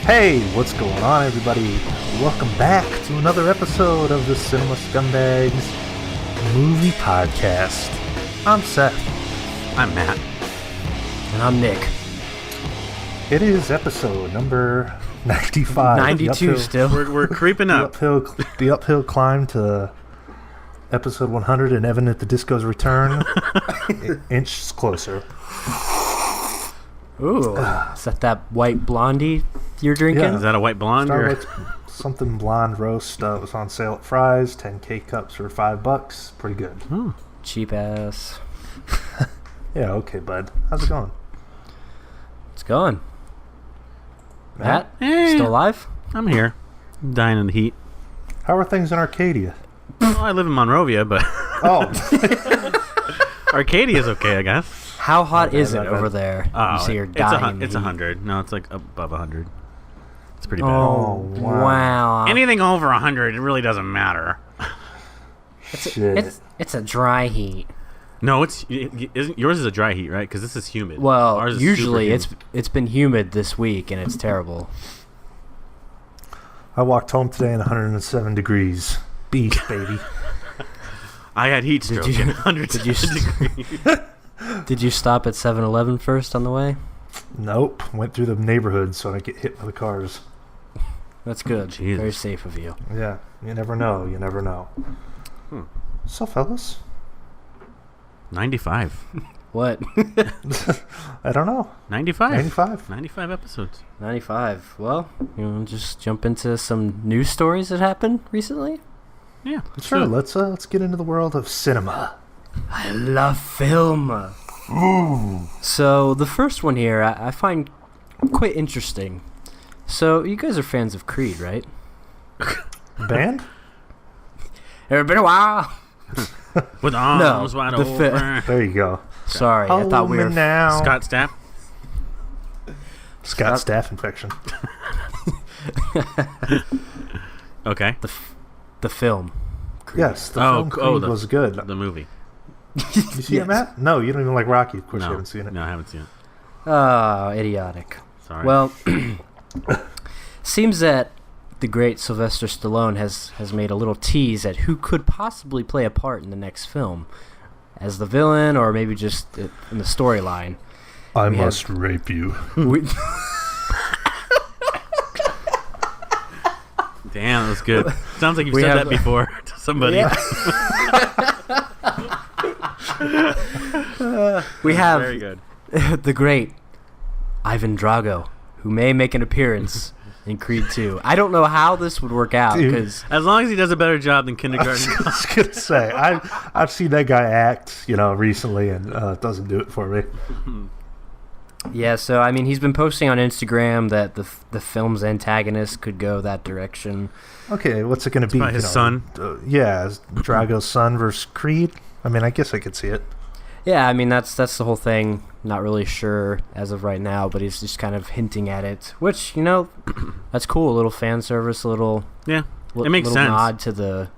Hey, what's going on, everybody? Welcome back to another episode of the Cinema Scumbags Movie Podcast. I'm Seth. I'm Matt. And I'm Nick. It is episode number 95. 92 still. We're creeping up. The uphill climb to episode 100 and Evan at the Disco's return. Inches closer. Ooh, is that white blondie you're drinking? Yeah. Is that a white blonde? Something blonde roast. It was on sale at Fry's. 10 K-Cups for $5. Pretty good. Cheap ass. Yeah, okay, bud. How's it going? It's going. Matt? Hey. Still alive? I'm here. I'm dying in the heat. How are things in Arcadia? Well, I live in Monrovia, but Oh. Arcadia's okay, I guess. How hot is it over there? Oh, You say you're dying. it's 100. No, it's like above 100. It's pretty bad. Oh, wow. Anything over 100, it really doesn't matter. Shit. It's a dry heat. No, yours is a dry heat, right? Because this is humid. Well, Ours is usually super humid. it's been humid this week and it's terrible. I walked home today in 107 degrees. Beef, baby. I had heat stroke you- at 107 degrees. Did you stop at 7-Eleven first on the way? Nope. Went through the neighborhood so I don't get hit by the cars. That's good. Jesus. Very safe of you. Yeah. You never know. You never know. So, fellas? 95. What? I don't know. 95. 95. 95 episodes. 95. Well, you want to just jump into some news stories that happened recently? Yeah. Sure. Let's get into the world of cinema. I love film. So the first one here I find quite interesting. So you guys are fans of Creed, right? Band? It's been a while. With arms wide the open. There you go. Sorry, I thought we were now. Scott Stapp. Scott Staff infection. Okay. the film. Creed. Yes, the film Creed was good. The movie. You see it, Matt? No, you don't even like Rocky. Of course No. you haven't seen it. No, I haven't seen it. Oh, idiotic. Sorry. Well, seems that the great Sylvester Stallone has made a little tease at who could possibly play a part in the next film, as the villain or maybe just in the storyline. I must rape you. Damn, that was good. Sounds like you've said that before to somebody. Yeah. We have Very good. the great Ivan Drago, who may make an appearance in Creed 2. I don't know how this would work out because As long as he does a better job than Kindergarten. I was gonna say I've seen that guy act, recently, and it doesn't do it for me. yeah. So I mean, he's been posting on Instagram that the film's antagonist could go that direction. Okay, what's it gonna be? His son. Drago's son versus Creed. I mean, I guess I could see it. Yeah, I mean that's the whole thing. Not really sure as of right now, but he's just kind of hinting at it, which that's cool. A little fan service, a little Yeah, it makes little sense. nod to the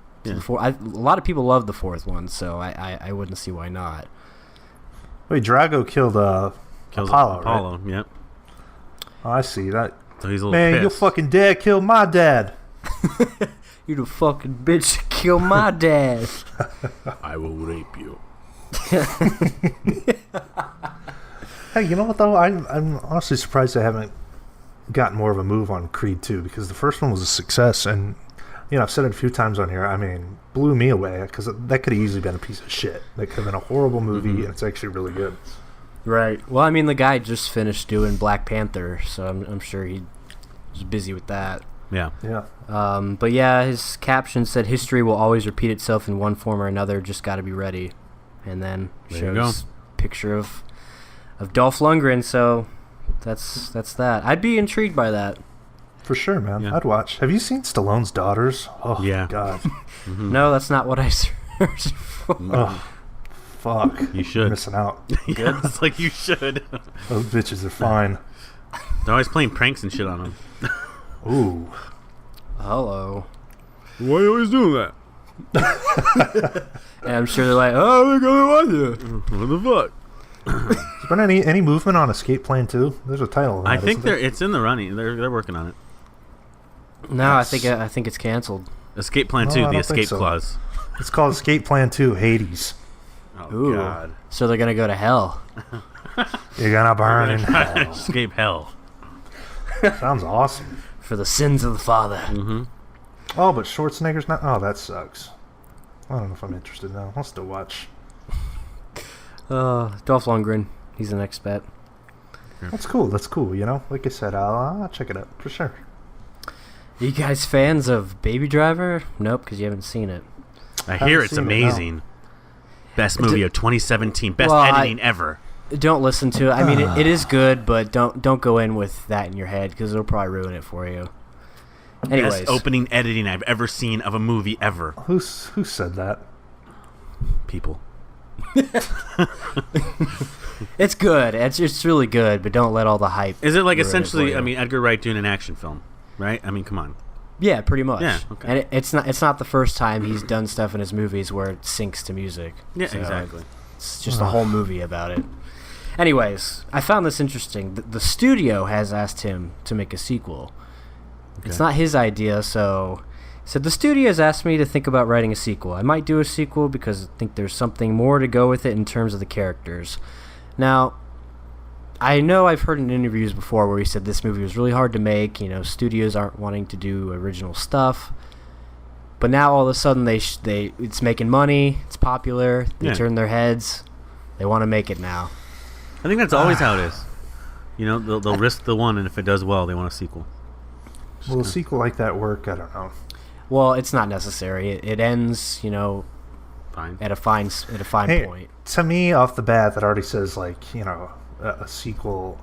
fourth. A lot of people love the fourth one, so I wouldn't see why not. Wait, Drago killed Kills Apollo, Apollo, yep. Oh, I see that. So he's a little Man, your pissed. fucking dad killed my dad. You the fucking bitch that killed my dad. I will rape you. Hey, you know what though? I'm honestly surprised I haven't gotten more of a move on Creed 2 because the first one was a success, and I've said it a few times on here. I mean, blew me away because that could have easily been a piece of shit. That could have been a horrible movie, and it's actually really good. Right. Well, I mean, the guy just finished doing Black Panther, so I'm sure he was busy with that. Yeah. Yeah. But yeah, his caption said, "History will always repeat itself in one form or another. Just got to be ready." And then There you shows picture of Dolph Lundgren. So that's that. I'd be intrigued by that. For sure, man. Yeah. I'd watch. Have you seen Stallone's Daughters? Oh, Yeah. God. No, that's not what I searched for. Oh, fuck. You You're should. missing out. Yeah, it's like you should. Those bitches are fine. They're always playing pranks and shit on him. Ooh. Hello. Why are you always doing that? And I'm sure they're like, "Oh, we're gonna watch it." What the fuck? Has been any movement on Escape Plan 2? There's a title. I think it's in the running. They're working on it. No, I think it's canceled. Escape Plan 2, the escape clause. It's called Escape Plan 2 Hades. Oh, Ooh. God. So they're going to go to hell. You're gonna burn in hell. Escape hell. Sounds awesome. For the sins of the father. Mm-hmm. Oh, but Schwarzenegger's not... Oh, that sucks. I don't know if I'm interested now. I'll still watch. Dolph Lundgren. He's the next bet. That's cool, you know? Like I said, I'll check it out, for sure. You guys fans of Baby Driver? Nope, because you haven't seen it. I hear it's amazing. Best movie of 2017. Best editing ever. Don't listen to it. I mean, it is good, but don't go in with that in your head because it'll probably ruin it for you. Anyways. Best opening editing I've ever seen of a movie ever. Who said that? People. It's good. It's really good, but don't let all the hype. Is it like essentially? I mean, Edgar Wright doing an action film, right? I mean, come on. Yeah, pretty much. Yeah, okay. And it's not the first time he's done stuff in his movies where it syncs to music. Yeah, so exactly. It's just a whole movie about it. Anyways, I found this interesting. The studio has asked him to make a sequel. Okay. It's not his idea, so the studio has asked me to think about writing a sequel. I might do a sequel because I think there's something more to go with it in terms of the characters. Now, I know I've heard in interviews before where he said this movie was really hard to make. You know, studios aren't wanting to do original stuff. But now all of a sudden it's making money. It's popular. They turn their heads. They want to make it now. I think that's always how it is. You know, they'll risk the one, and if it does well, they want a sequel. Will a sequel like that work? I don't know. Well, it's not necessary. It ends, you know, fine at a fine point. To me, off the bat, that already says like, you know, a sequel.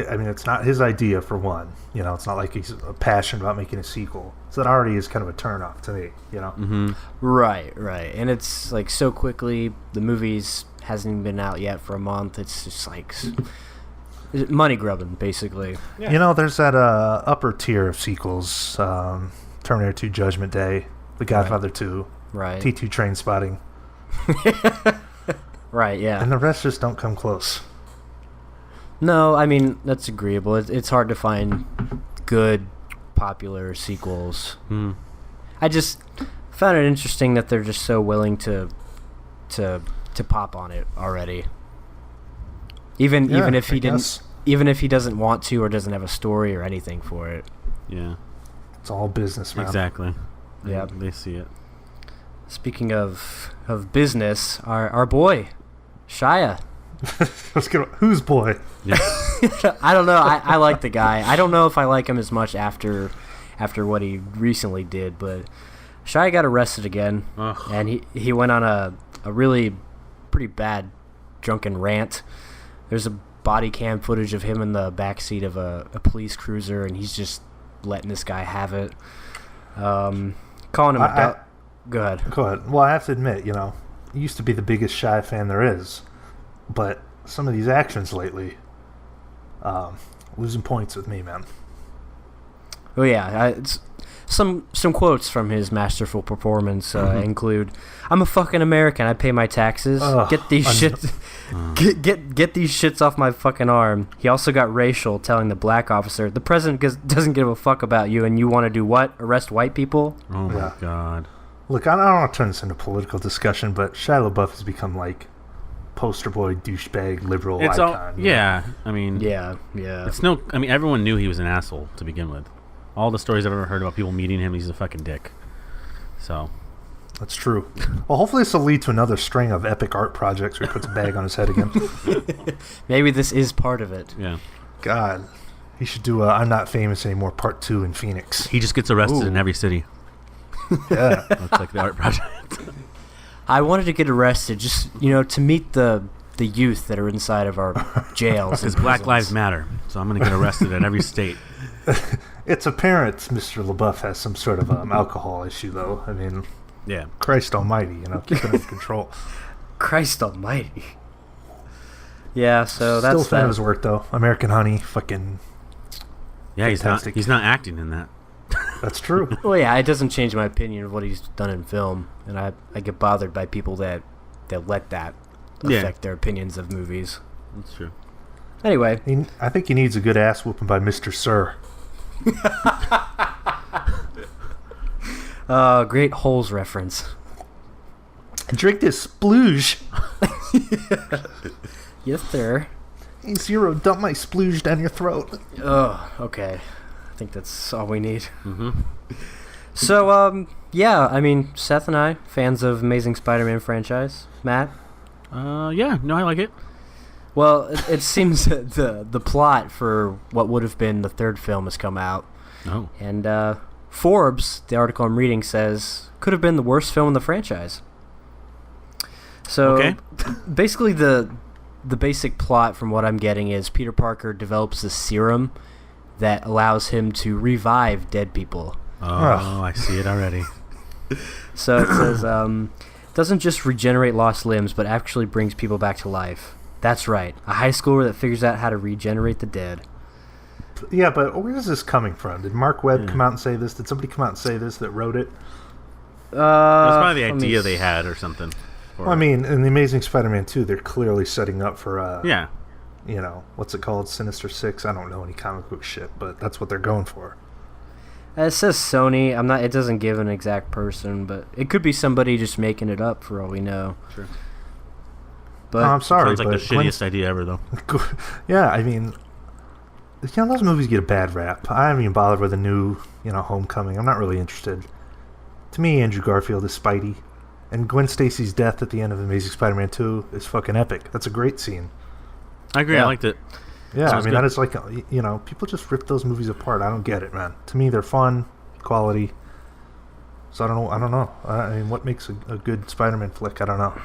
I mean, it's not his idea for one. You know, it's not like he's passionate about making a sequel. So that already is kind of a turnoff to me. You know. Mm-hmm. Right, and it's like so quickly. The movie's hasn't even been out yet for a month. It's just like money grubbing, basically. Yeah. You know, there's that upper tier of sequels: Terminator 2, Judgment Day, The Godfather 2, right, T2 Train Spotting. Right, yeah. And the rest just don't come close. No, I mean, that's agreeable. It's hard to find good, popular sequels. I just found it interesting that they're just so willing to pop on it already. Even if he didn't, even if he doesn't want to or doesn't have a story or anything for it. Yeah. It's all business, man. Exactly. Yeah, they see it. Speaking of business, our boy, Shia. Whose boy? Yeah. I don't know. I like the guy. I don't know if I like him as much after what he recently did, but Shia got arrested again, and he went on a really pretty bad drunken rant. There's a body cam footage of him in the backseat of a police cruiser, and he's just letting this guy have it. Calling him Go ahead. Well, I have to admit, you know, he used to be the biggest Shia fan there is, but some of these actions lately, losing points with me, man. Oh yeah, some quotes from his masterful performance include, "I'm a fucking American. I pay my taxes. Get these shits, get these shits off my fucking arm." He also got racial, telling the black officer, "The president doesn't give a fuck about you, and you want to do what? Arrest white people?" Oh my god. Look, I don't want to turn this into a political discussion, but Shia LaBeouf has become like poster boy, douchebag, liberal icon. I mean, yeah. It's no. I mean, everyone knew he was an asshole to begin with. All the stories I've ever heard about people meeting him, he's a fucking dick. So. That's true. Well, hopefully this will lead to another string of epic art projects where he puts a bag on his head again. Maybe this is part of it. Yeah. God. He should do I'm Not Famous Anymore Part 2 in Phoenix. He just gets arrested in every city. Yeah. That's like the art project. I wanted to get arrested just, to meet the youth that are inside of our jails. Because Black Lives Matter. So I'm going to get arrested at every state. It's apparent Mr. LaBeouf has some sort of alcohol issue, though. I mean, yeah. Christ almighty, keep it under control. Christ almighty. Yeah, so Still that's fan of his work, though. American Honey, fucking yeah, fantastic. He's not acting in that. That's true. Well, yeah, it doesn't change my opinion of what he's done in film, and I get bothered by people that let that affect their opinions of movies. That's true. Anyway, I think he needs a good ass whooping by Mr. Sir. great Holes reference. Drink this splooge. Yes, sir. Hey, Zero, dump my splooge down your throat. Oh, okay. I think that's all we need. Mm-hmm. So, yeah, I mean, Seth and I, fans of Amazing Spider-Man franchise. Matt? Yeah, no, I like it. Well, it seems that the plot for what would have been the third film has come out. Oh. And Forbes, the article I'm reading, says could have been the worst film in the franchise. So basically the basic plot from what I'm getting is Peter Parker develops a serum that allows him to revive dead people. Oh, I see it already. So it says doesn't just regenerate lost limbs but actually brings people back to life. That's right. A high schooler that figures out how to regenerate the dead. Yeah, but where is this coming from? Did Mark Webb come out and say this? Did somebody come out and say this that wrote it? That's probably the idea they had or something. Well, I mean, in The Amazing Spider-Man 2, they're clearly setting up for, yeah. You know, what's it called? Sinister Six? I don't know any comic book shit, but that's what they're going for. It says Sony. It doesn't give an exact person, but it could be somebody just making it up for all we know. Sure. But I'm sorry, sounds like the shittiest idea ever, though. Yeah, I mean, you know, those movies get a bad rap. I haven't even bothered with a new, Homecoming. I'm not really interested. To me, Andrew Garfield is Spidey, and Gwen Stacy's death at the end of Amazing Spider-Man 2 is fucking epic. That's a great scene. I agree. I liked it. Yeah, I mean, that is like, people just rip those movies apart. I don't get it, man. To me, they're fun, quality. So I don't know. I mean, what makes a good Spider-Man flick? I don't know.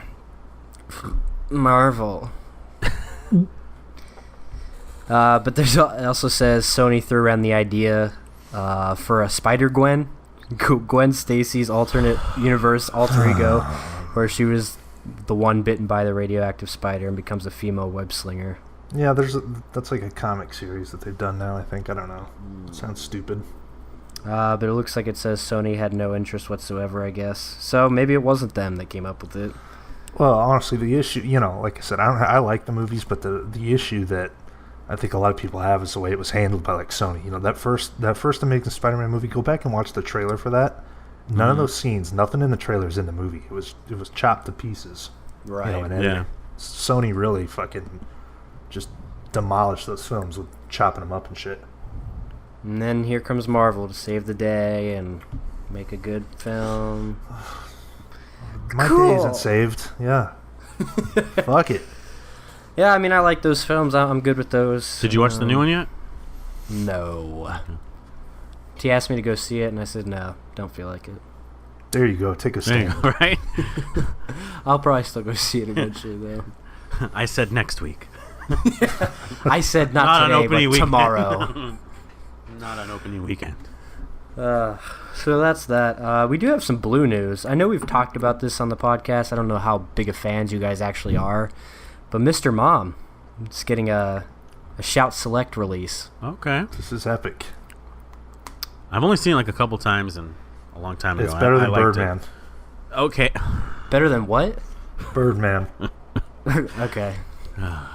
Marvel. But it also says Sony threw around the idea for a Spider-Gwen, Gwen Stacy's alternate universe alter ego, where she was the one bitten by the radioactive spider and becomes a female web slinger. Yeah, that's like a comic series that they've done now, I think. I don't know. It sounds stupid. But it looks like it says Sony had no interest whatsoever, I guess. So maybe it wasn't them that came up with it. Well, honestly, the issue, like I said, I like the movies, but the issue that I think a lot of people have is the way it was handled by like Sony. That first Amazing Spider-Man movie, go back and watch the trailer for that. None of those scenes, nothing in the trailer is in the movie. It was chopped to pieces. Right. And Sony really fucking just demolished those films with chopping them up and shit. And then here comes Marvel to save the day and make a good film. My day isn't saved. Yeah. Fuck it. Yeah, I mean, I like those films. I'm good with those. Did you watch the new one yet? No. He asked me to go see it, and I said, no, don't feel like it. There you go. Take a stand. Go, right? I'll probably still go see it eventually, though. I said next week. I said not today, but weekend. Tomorrow. Not on opening weekend. So that's that. We do have some blue news. I know we've talked about this on the podcast. I don't know how big of fans you guys actually are. But Mr. Mom is getting a Shout Select release. Okay. This is epic. I've only seen it like a couple times and a long time ago. It's better than Birdman. Okay. Better than what? Birdman. Okay. All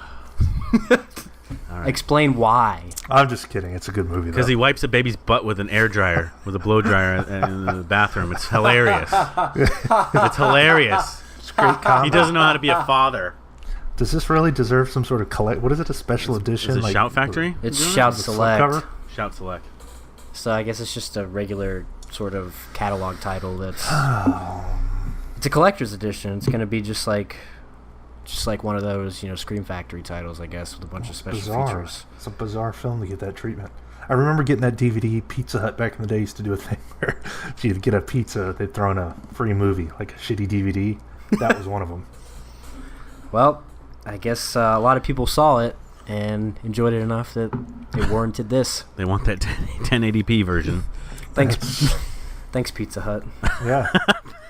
right. Explain why. I'm just kidding. It's a good movie, because he wipes a baby's butt with an air dryer, with a blow dryer in the bathroom. It's hilarious. It's hilarious. It's great comedy. He doesn't know how to be a father. Does this really deserve some sort of what is it? A special edition? Is it Shout Factory? It's Shout Select. Cover? Shout Select. So I guess it's just a regular sort of catalog title that's it's a collector's edition. It's going to be just like one of those, Scream Factory titles, I guess, with a bunch of special features. It's a bizarre film to get that treatment. I remember getting that DVD. Pizza Hut back in the day used to do a thing where if you'd get a pizza, they'd throw in a free movie, like a shitty DVD. That was one of them. Well, I guess a lot of people saw it and enjoyed it enough that they warranted this. They want that 1080p version. Thanks, Pizza Hut. Yeah.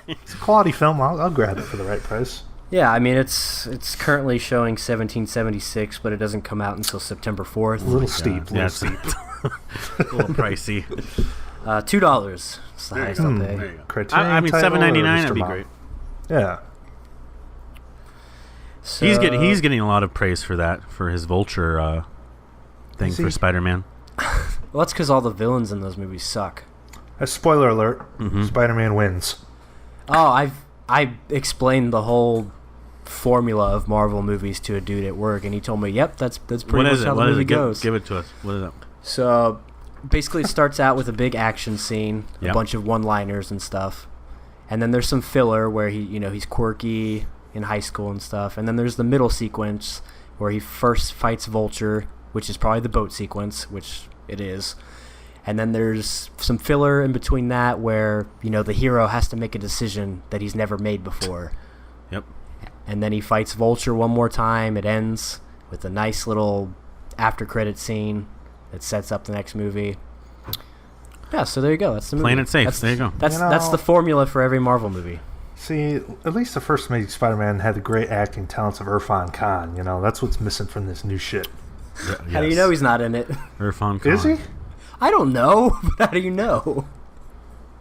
It's a quality film. I'll grab it for the right price. Yeah, I mean, it's currently showing 1776, but it doesn't come out until September 4th. A little steep. A little pricey. $2 is the highest I'll pay. I mean, $7.99 would be great. Yeah. So, He's getting a lot of praise for that, for his vulture thing Is he? for Spider-Man. well, that's because all the villains in those movies suck. Spoiler alert: Mm-hmm. Spider-Man wins. Oh, I explained the whole formula of Marvel movies to a dude at work, and he told me, "Yep, that's pretty What much is it? how the What is movie it? goes." Give it to us. What is it? So basically, it starts out with a big action scene, a Yep. bunch of one-liners and stuff, and then there's some filler where he's quirky in high school and stuff, and then there's the middle sequence where he first fights Vulture, which is probably the boat sequence, which it is. And then there's some filler in between that where, the hero has to make a decision that he's never made before. Yep. And then he fights Vulture one more time. It ends with a nice little after-credit scene that sets up the next movie. Yeah, so there you go. That's the movie. Playing it safe. There you go. That's the formula for every Marvel movie. See, at least the first Amazing Spider-Man had the great acting talents of Irfan Khan. That's what's missing from this new shit. How do you know he's not in it? Irfan Khan. Is he? I don't know, but how do you know?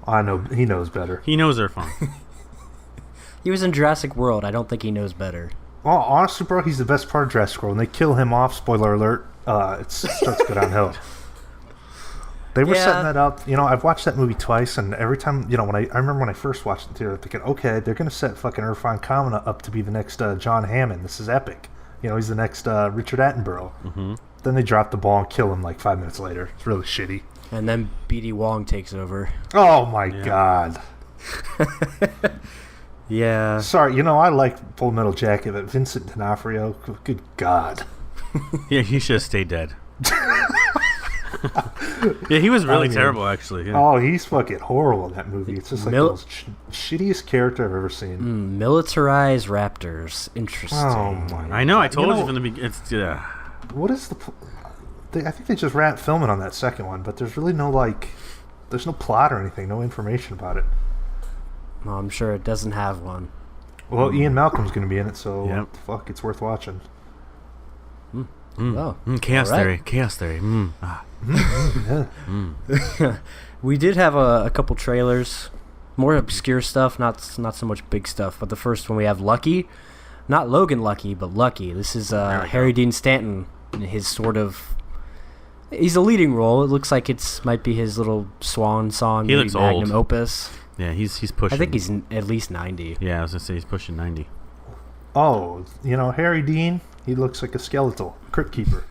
I know he knows better. He knows Irfan. He was in Jurassic World. I don't think he knows better. Well, honestly, bro, he's the best part of Jurassic World. When they kill him off, spoiler alert, it starts to go downhill. They were setting that up. I've watched that movie twice, and every time, when I remember when I first watched it, too, thinking, okay, they're going to set fucking Irfan Khan up to be the next John Hammond. This is epic. He's the next Richard Attenborough. Mm-hmm. Then they drop the ball and kill him like 5 minutes later. It's really shitty. And then B.D. Wong takes over. Oh, my God. Yeah. Sorry, I like Full Metal Jacket, but Vincent D'Onofrio, good God. Yeah, he should have stayed dead. Yeah, he was really terrible, actually. Yeah. Oh, he's fucking horrible in that movie. It's just like the most shittiest character I've ever seen. Militarized raptors. Interesting. Oh, my I know, I told you know, from the beginning. What is the... I think they just wrapped filming on that second one, but there's really no, there's no plot or anything, no information about it. Well, I'm sure it doesn't have one. Well, Ian Malcolm's going to be in it, so Yep. fuck, it's worth watching. Oh. Chaos All right. Theory. Chaos Theory. Yeah. We did have a couple trailers. More obscure stuff, not so much big stuff. But the first one we have Lucky. Not Logan Lucky, but Lucky. This is Harry Dean Stanton in his sort of... He's a leading role. It looks like might be his little swan song. He looks magnum old. opus. Yeah, he's pushing. I think he's at least 90. Yeah, I was going to say he's pushing 90. Oh, Harry Dean, he looks like a skeletal crypt keeper.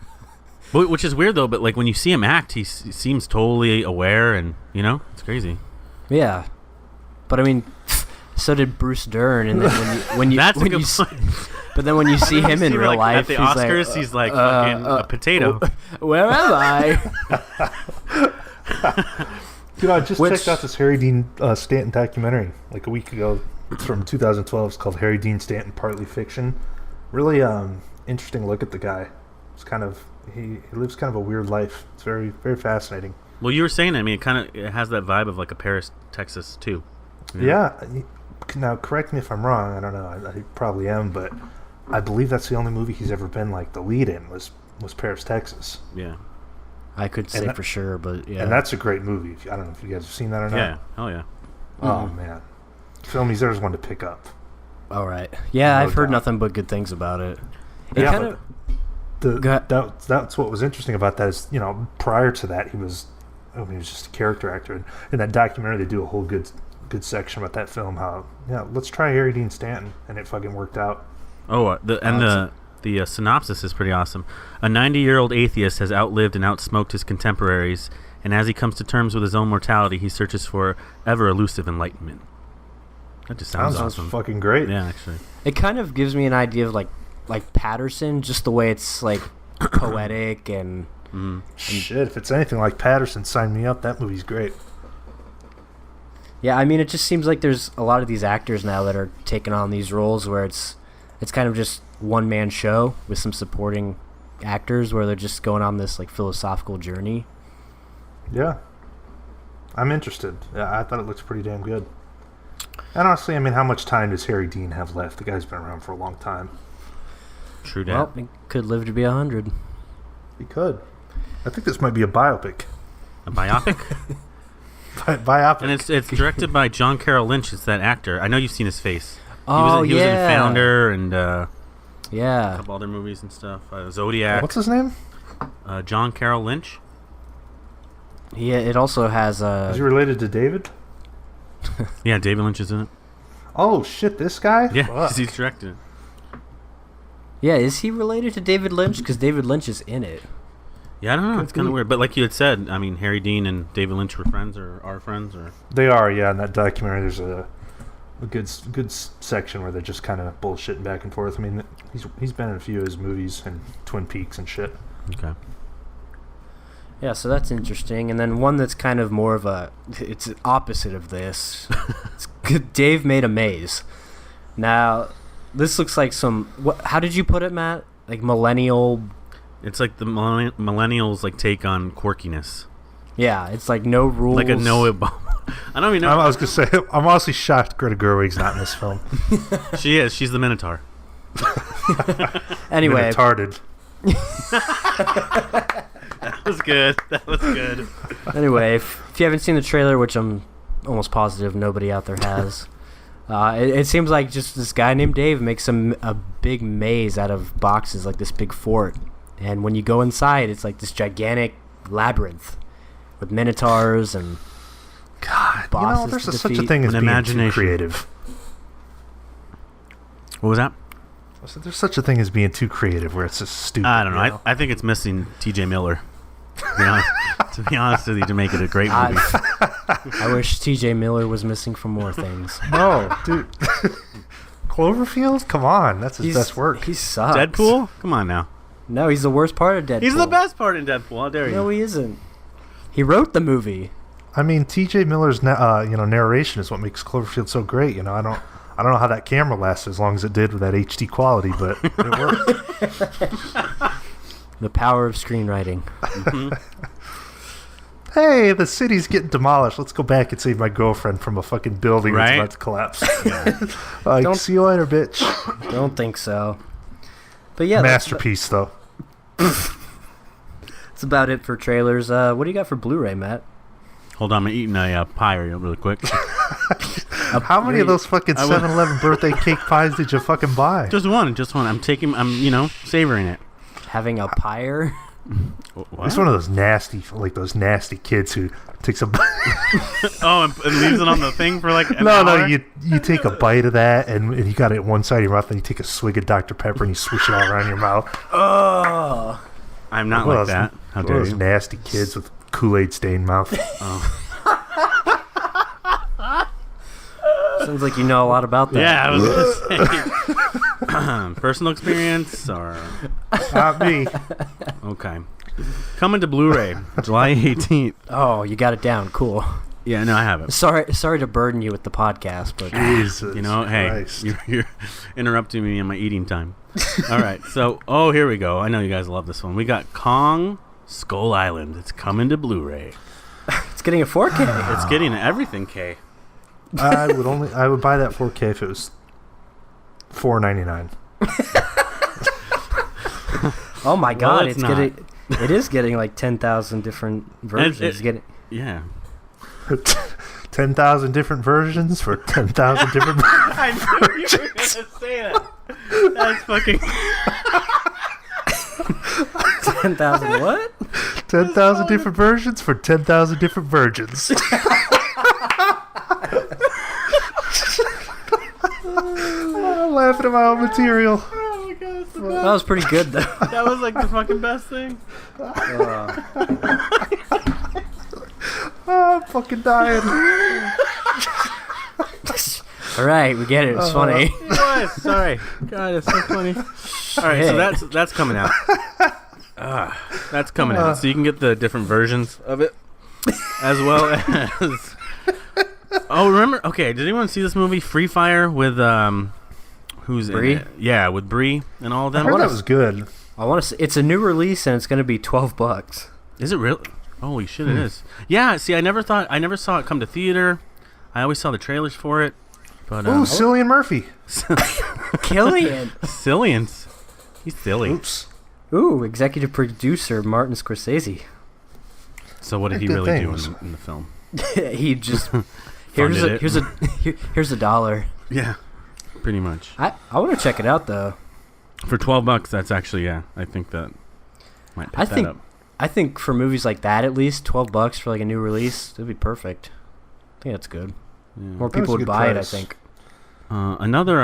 Which is weird, though, but when you see him act, he seems totally aware, and, it's crazy. Yeah. But, I mean, so did Bruce Dern. And then when you That's when a good you point. But then when you see him in real life, at the Oscars, he's like fucking a potato. Where am I? I just checked out this Harry Dean Stanton documentary like a week ago. It's from 2012. It's called Harry Dean Stanton, Partly Fiction. Really interesting look at the guy. It's kind of he lives kind of a weird life. It's very, very fascinating. Well, you were saying, it has that vibe of like a Paris, Texas, too. Yeah. Now, correct me if I'm wrong. I don't know. I probably am, but I believe that's the only movie he's ever been like the lead in was Paris, Texas. Yeah. I could say for sure, but yeah. And that's a great movie. I don't know if you guys have seen that or not. Yeah. Hell yeah. Oh, man. Film he's there's one to pick up. All right. Yeah, No I've heard doubt. nothing but good things about it. It Yeah, kind of... that's what was interesting about that is, prior to that, he was just a character actor. And in that documentary, they do a whole good section about that film, how, let's try Harry Dean Stanton, and it fucking worked out. Oh, the synopsis is pretty awesome. A 90-year-old atheist has outlived and outsmoked his contemporaries, and as he comes to terms with his own mortality, he searches for ever-elusive enlightenment. That just sounds awesome. Fucking great. Yeah, actually. It kind of gives me an idea of like Patterson, just the way it's like poetic and... Shit, if it's anything like Patterson, sign me up. That movie's great. Yeah, I mean, it just seems like there's a lot of these actors now that are taking on these roles where it's kind of just one-man show with some supporting actors where they're just going on this like philosophical journey. Yeah. I'm interested. Yeah, I thought it looks pretty damn good. And honestly, how much time does Harry Dean have left? The guy's been around for a long time. True that. Well, he could live to be 100. He could. I think this might be a biopic. A biopic? Biopic. And it's directed by John Carroll Lynch. It's that actor. I know you've seen his face. Oh, he was in yeah. Founder and A Yeah. couple other movies and stuff. Zodiac. What's his name? John Carroll Lynch. Yeah. It also has Is he related to David? Yeah, David Lynch is in it. Oh shit, this guy? Yeah, Fuck. 'cause he's directed it. Yeah, is he related to David Lynch? Because David Lynch is in it. Yeah, I don't know. It's kind be. of weird. But like you had said, I mean, Harry Dean and David Lynch were friends or are friends. Or They are, yeah. In that documentary, there's a good section where they're just kind of bullshitting back and forth. I mean, he's been in a few of his movies and Twin Peaks and shit. Okay. Yeah, so that's interesting. And then one that's kind of more of it's opposite of this. Dave made a maze. Now, this looks like how did you put it, Matt? Like millennial. It's like the millennials like take on quirkiness. Yeah, it's like no rules. Like a no. I don't even know. I was gonna say, I'm honestly shocked Greta Gerwig's not in this film. She is. She's the Minotaur. Anyway. Retarded. That was good. That was good. Anyway, if you haven't seen the trailer, which I'm almost positive nobody out there has, it seems like just this guy named Dave makes a big maze out of boxes, like this big fort. And when you go inside, it's like this gigantic labyrinth with minotaurs and God, bosses there's to such a defeat. thing as An being imagination. too creative. What was that? I said there's such a thing as being too creative, where it's just stupid. I don't know. you know? I think it's missing T.J. Miller. To be honest with you, to make it a great movie. I wish T.J. Miller was missing from more things. No, dude. Cloverfield? Come on, that's his best work. He sucks. Deadpool? Come on now. No, he's the worst part of Deadpool. He's the best part in Deadpool. How dare you? No, he isn't. He wrote the movie. I mean, T.J. Miller's narration is what makes Cloverfield so great. I don't know how that camera lasts as long as it did with that HD quality, but it worked. The power of screenwriting. Mm-hmm. Hey, the city's getting demolished. Let's go back and save my girlfriend from a fucking building Right? that's about to collapse. Like, see you later, bitch. Don't think so. But yeah, Masterpiece, though. that's about it for trailers. What do you got for Blu-ray, Matt? Hold on, I'm eating a pie really quick. How many of those fucking 7-Eleven birthday cake pies did you fucking buy? Just one. I'm savoring it. Having a pyre? What? It's one of those nasty kids who takes a Oh, and leaves it on the thing for like an no, hour? you take a bite of that and you got it at one side of your mouth, and you take a swig of Dr. Pepper and you swish it all around your mouth. Oh. I'm not One like of those- that. How one dare of those you? nasty kids with Kool-Aid stained mouth. Sounds like you know a lot about that. Yeah, I was gonna say. Personal experience or Not me. okay. Coming to Blu-ray, July 18th. Oh, you got it down. Cool. Yeah, no, I have it. Sorry to burden you with the podcast, but Jesus, You know, hey, Christ. you're interrupting me in my eating time. All right, so here we go. I know you guys love this one. We got Kong Skull Island. It's coming to Blu-ray. it's getting a 4K. It's getting everything K. I would buy that 4K if it was $4.99. Oh my God! it's not. It is getting like 10,000 different versions. Yeah. 10,000 different versions for 10,000 different I knew you were gonna say that. That's fucking 10,000 what? 10,000 different versions for 10,000 different virgins. I'm laughing at my own material. Oh my god, it's the That was pretty good though. that was like the fucking best thing. Oh, I'm fucking dying. All right, we get it. It's funny. It was. Sorry. God, it's so funny. All right, so that's coming out. That's coming out. So you can get the different versions of it, as well as. Oh, remember? Okay, did anyone see this movie Free Fire with who's Bree? in it? Yeah, with Bree and all of I them. heard that was good. I want to say it's a new release and it's going to be $12. Is it real? Holy shit, it is. Yeah. See, I never saw it come to theater. I always saw the trailers for it. But Ooh, Cillian Murphy. Killian. Cillians. He's silly. Oops. Ooh, executive producer Martin Scorsese. So what did he Good really things. do in the film? He just Funded it. here's a dollar. Yeah, pretty much. I want to check it out though. For $12, that's actually I think that might pick that up. I think for movies like that, at least $12 for like a new release, it'd be perfect. I think that's good. Yeah. More people would buy it, I think. Another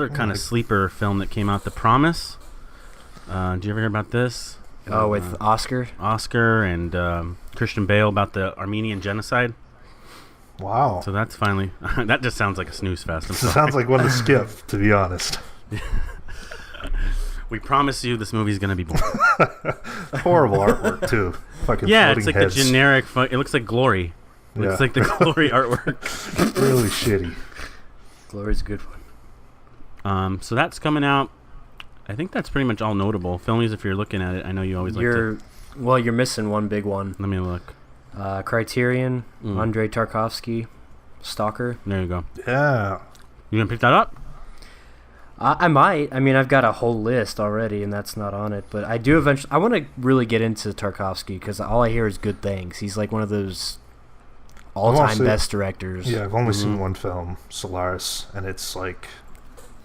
kind of sleeper film that came out, The Promise. Did you ever hear about this? Oh, with Oscar? Oscar and Christian Bale about the Armenian genocide. Wow. So that's finally... that just sounds like a snooze fest. It sounds like one to skip, to be honest. We promise you this movie's going to be boring. Horrible artwork, too. Fucking it's like heads. the generic... it looks like Glory. It looks like the Glory artwork. Really shitty. Glory's a good one. So that's coming out. I think that's pretty much all notable. Filmies, if you're looking at it, I know you always like to... Well, you're missing one big one. Let me look. Criterion, Andrei Tarkovsky, Stalker. There you go. Yeah. You gonna pick that up? I might. I mean, I've got a whole list already, and that's not on it. But I do eventually... I want to really get into Tarkovsky, because all I hear is good things. He's like one of those all-time best directors. Yeah, I've only seen one film, Solaris, and it's like,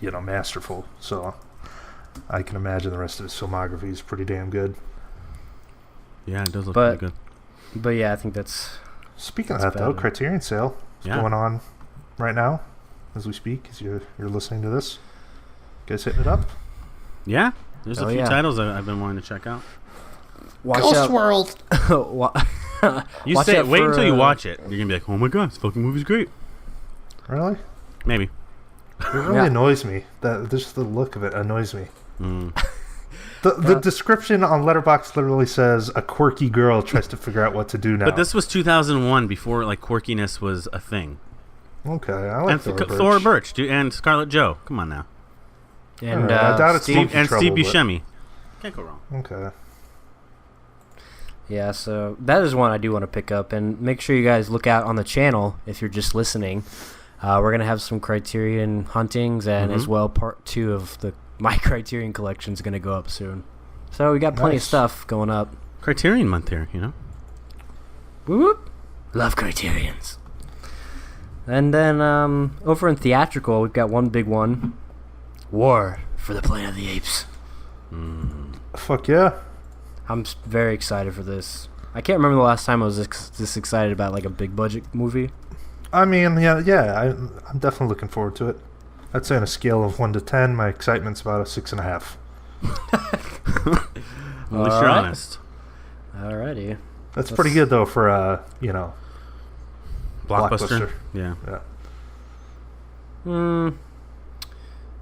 masterful. So I can imagine the rest of his filmography is pretty damn good. Yeah, it does look pretty good. But yeah, I think that's... Speaking of that, though, Criterion sale is going on right now as we speak, as you're listening to this. You guys hitting it up? Yeah, there's a few titles I've been wanting to check out. Ghost World! You say wait until you watch it. You're going to be like, oh my god, this fucking movie's great. Really? Maybe. It really annoys me. Just the look of it annoys me. The description on Letterboxd literally says a quirky girl tries to figure out what to do now. But this was 2001, before like quirkiness was a thing. Okay, I like Thora Birch, dude, and Scarlett Jo. Come on now. And I doubt it's Steve trouble, Buscemi. Can't go wrong. Okay. Yeah, so that is one I do want to pick up, and make sure you guys look out on the channel if you're just listening. We're gonna have some Criterion huntings, and as well part 2 of my Criterion collection is gonna go up soon. So we got plenty of stuff going up. Criterion month here, Whoop! Love Criterions. And then over in theatrical, we've got one big one: War for the Planet of the Apes. Fuck yeah! I'm very excited for this. I can't remember the last time I was this excited about like a big budget movie. I mean, I'm definitely looking forward to it. I'd say on a scale of 1 to 10, my excitement's about a 6.5. At least you're honest. Alrighty. That's pretty good though for blockbuster. Yeah.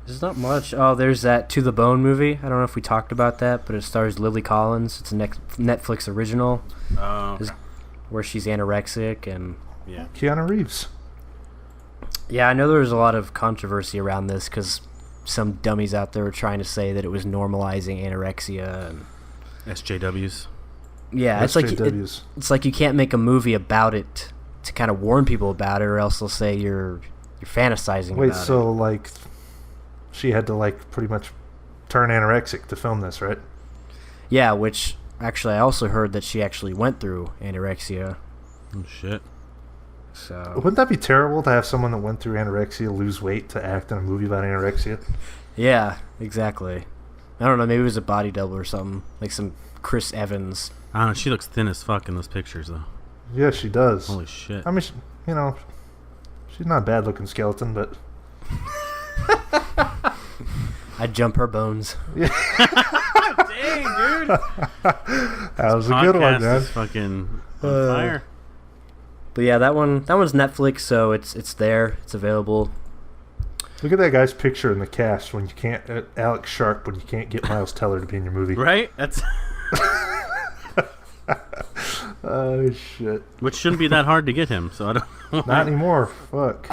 There's not much. Oh, there's that To the Bone movie. I don't know if we talked about that, but it stars Lily Collins. It's a Netflix original. Oh, okay. Where she's anorexic and... Yeah. Keanu Reeves. Yeah, I know there was a lot of controversy around this because some dummies out there were trying to say that it was normalizing anorexia and... SJWs. Yeah, SJWs. It's like you can't make a movie about it to kind of warn people about it, or else they'll say you're fantasizing about it. Wait, so like she had to like pretty much turn anorexic to film this, right? Yeah, which actually I also heard that she actually went through anorexia. Oh shit. So wouldn't that be terrible to have someone that went through anorexia lose weight to act in a movie about anorexia? Yeah, exactly. I don't know, maybe it was a body double or something, like some Chris Evans. I don't know, she looks thin as fuck in those pictures though. Yeah, she does. Holy shit. I mean, she's not a bad looking skeleton, but I'd jump her bones. Yeah. Dang, dude. That was a good one, man. Is fucking on fire. But yeah, that one's Netflix, so it's there, it's available. Look at that guy's picture in the cast when you can't Alex Sharp when you can't get Miles Teller to be in your movie. Right? That's oh shit. Which shouldn't be that hard to get him, so I don't know. Not anymore. Fuck.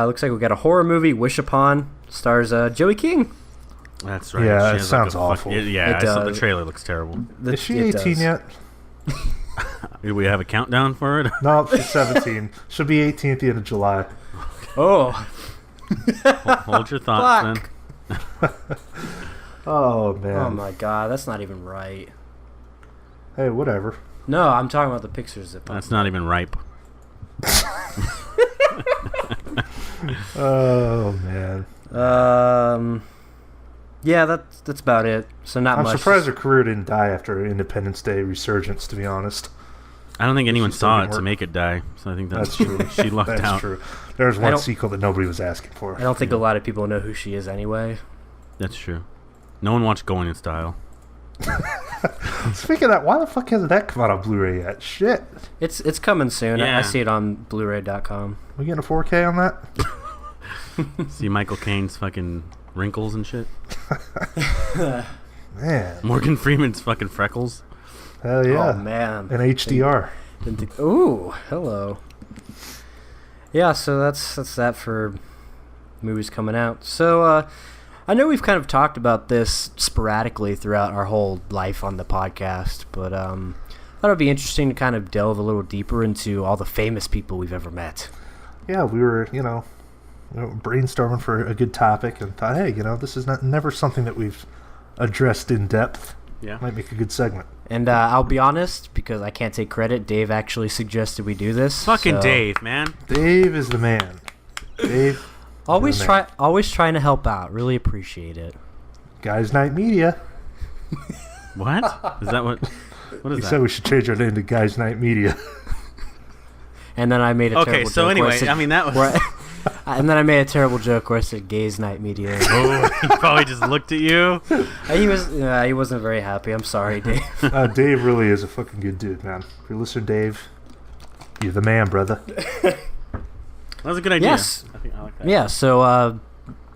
Looks like we got a horror movie, Wish Upon, stars Joey King. That's right. Yeah, She it has sounds like awful. I saw the trailer looks terrible. Is she 18 yet? Do we have a countdown for it? No, she's 17. She'll be 18 at the end of July. Oh. Hold your thoughts, then. Oh, man. Oh, my God. That's not even right. Hey, whatever. No, I'm talking about the pictures. That's not even ripe. Oh, man. Yeah, that's about it. So not much. I'm surprised her career didn't die after Independence Day resurgence, to be honest. I don't think anyone saw it to make it die, so I think that's true. She lucked out. That's true. There's one sequel that nobody was asking for. I don't think a lot of people know who she is anyway. That's true. No one watched Going in Style. Speaking of that, why the fuck hasn't that come out on Blu-ray yet? Shit. It's coming soon. Yeah. I see it on Blu-ray.com. We getting a 4K on that? See Michael Caine's fucking wrinkles and shit. Man. Morgan Freeman's fucking freckles. Hell yeah. Oh, man. And HDR. Ooh, hello. Yeah, so that's that for movies coming out. So, I know we've kind of talked about this sporadically throughout our whole life on the podcast, but I thought it would be interesting to kind of delve a little deeper into all the famous people we've ever met. Yeah, we were, brainstorming for a good topic and thought, hey, this is never something that we've addressed in depth. Yeah. Might make a good segment. And I'll be honest, because I can't take credit, Dave actually suggested we do this. Fucking Dave, man. Dave is the man. Dave. Always trying to help out. Really appreciate it. Guys Night Media. What? Is that what is He that? said we should change our name to Guys Night Media. And then I made a terrible joke. Okay, so anyway, that was... and then I made a terrible joke where I said Gays Night Media. Oh, he probably just looked at you. He wasn't very happy. I'm sorry, Dave. Dave really is a fucking good dude, man. If you're listening, Dave, you're the man, brother. That was a good idea. Yes. I like that. Yeah, so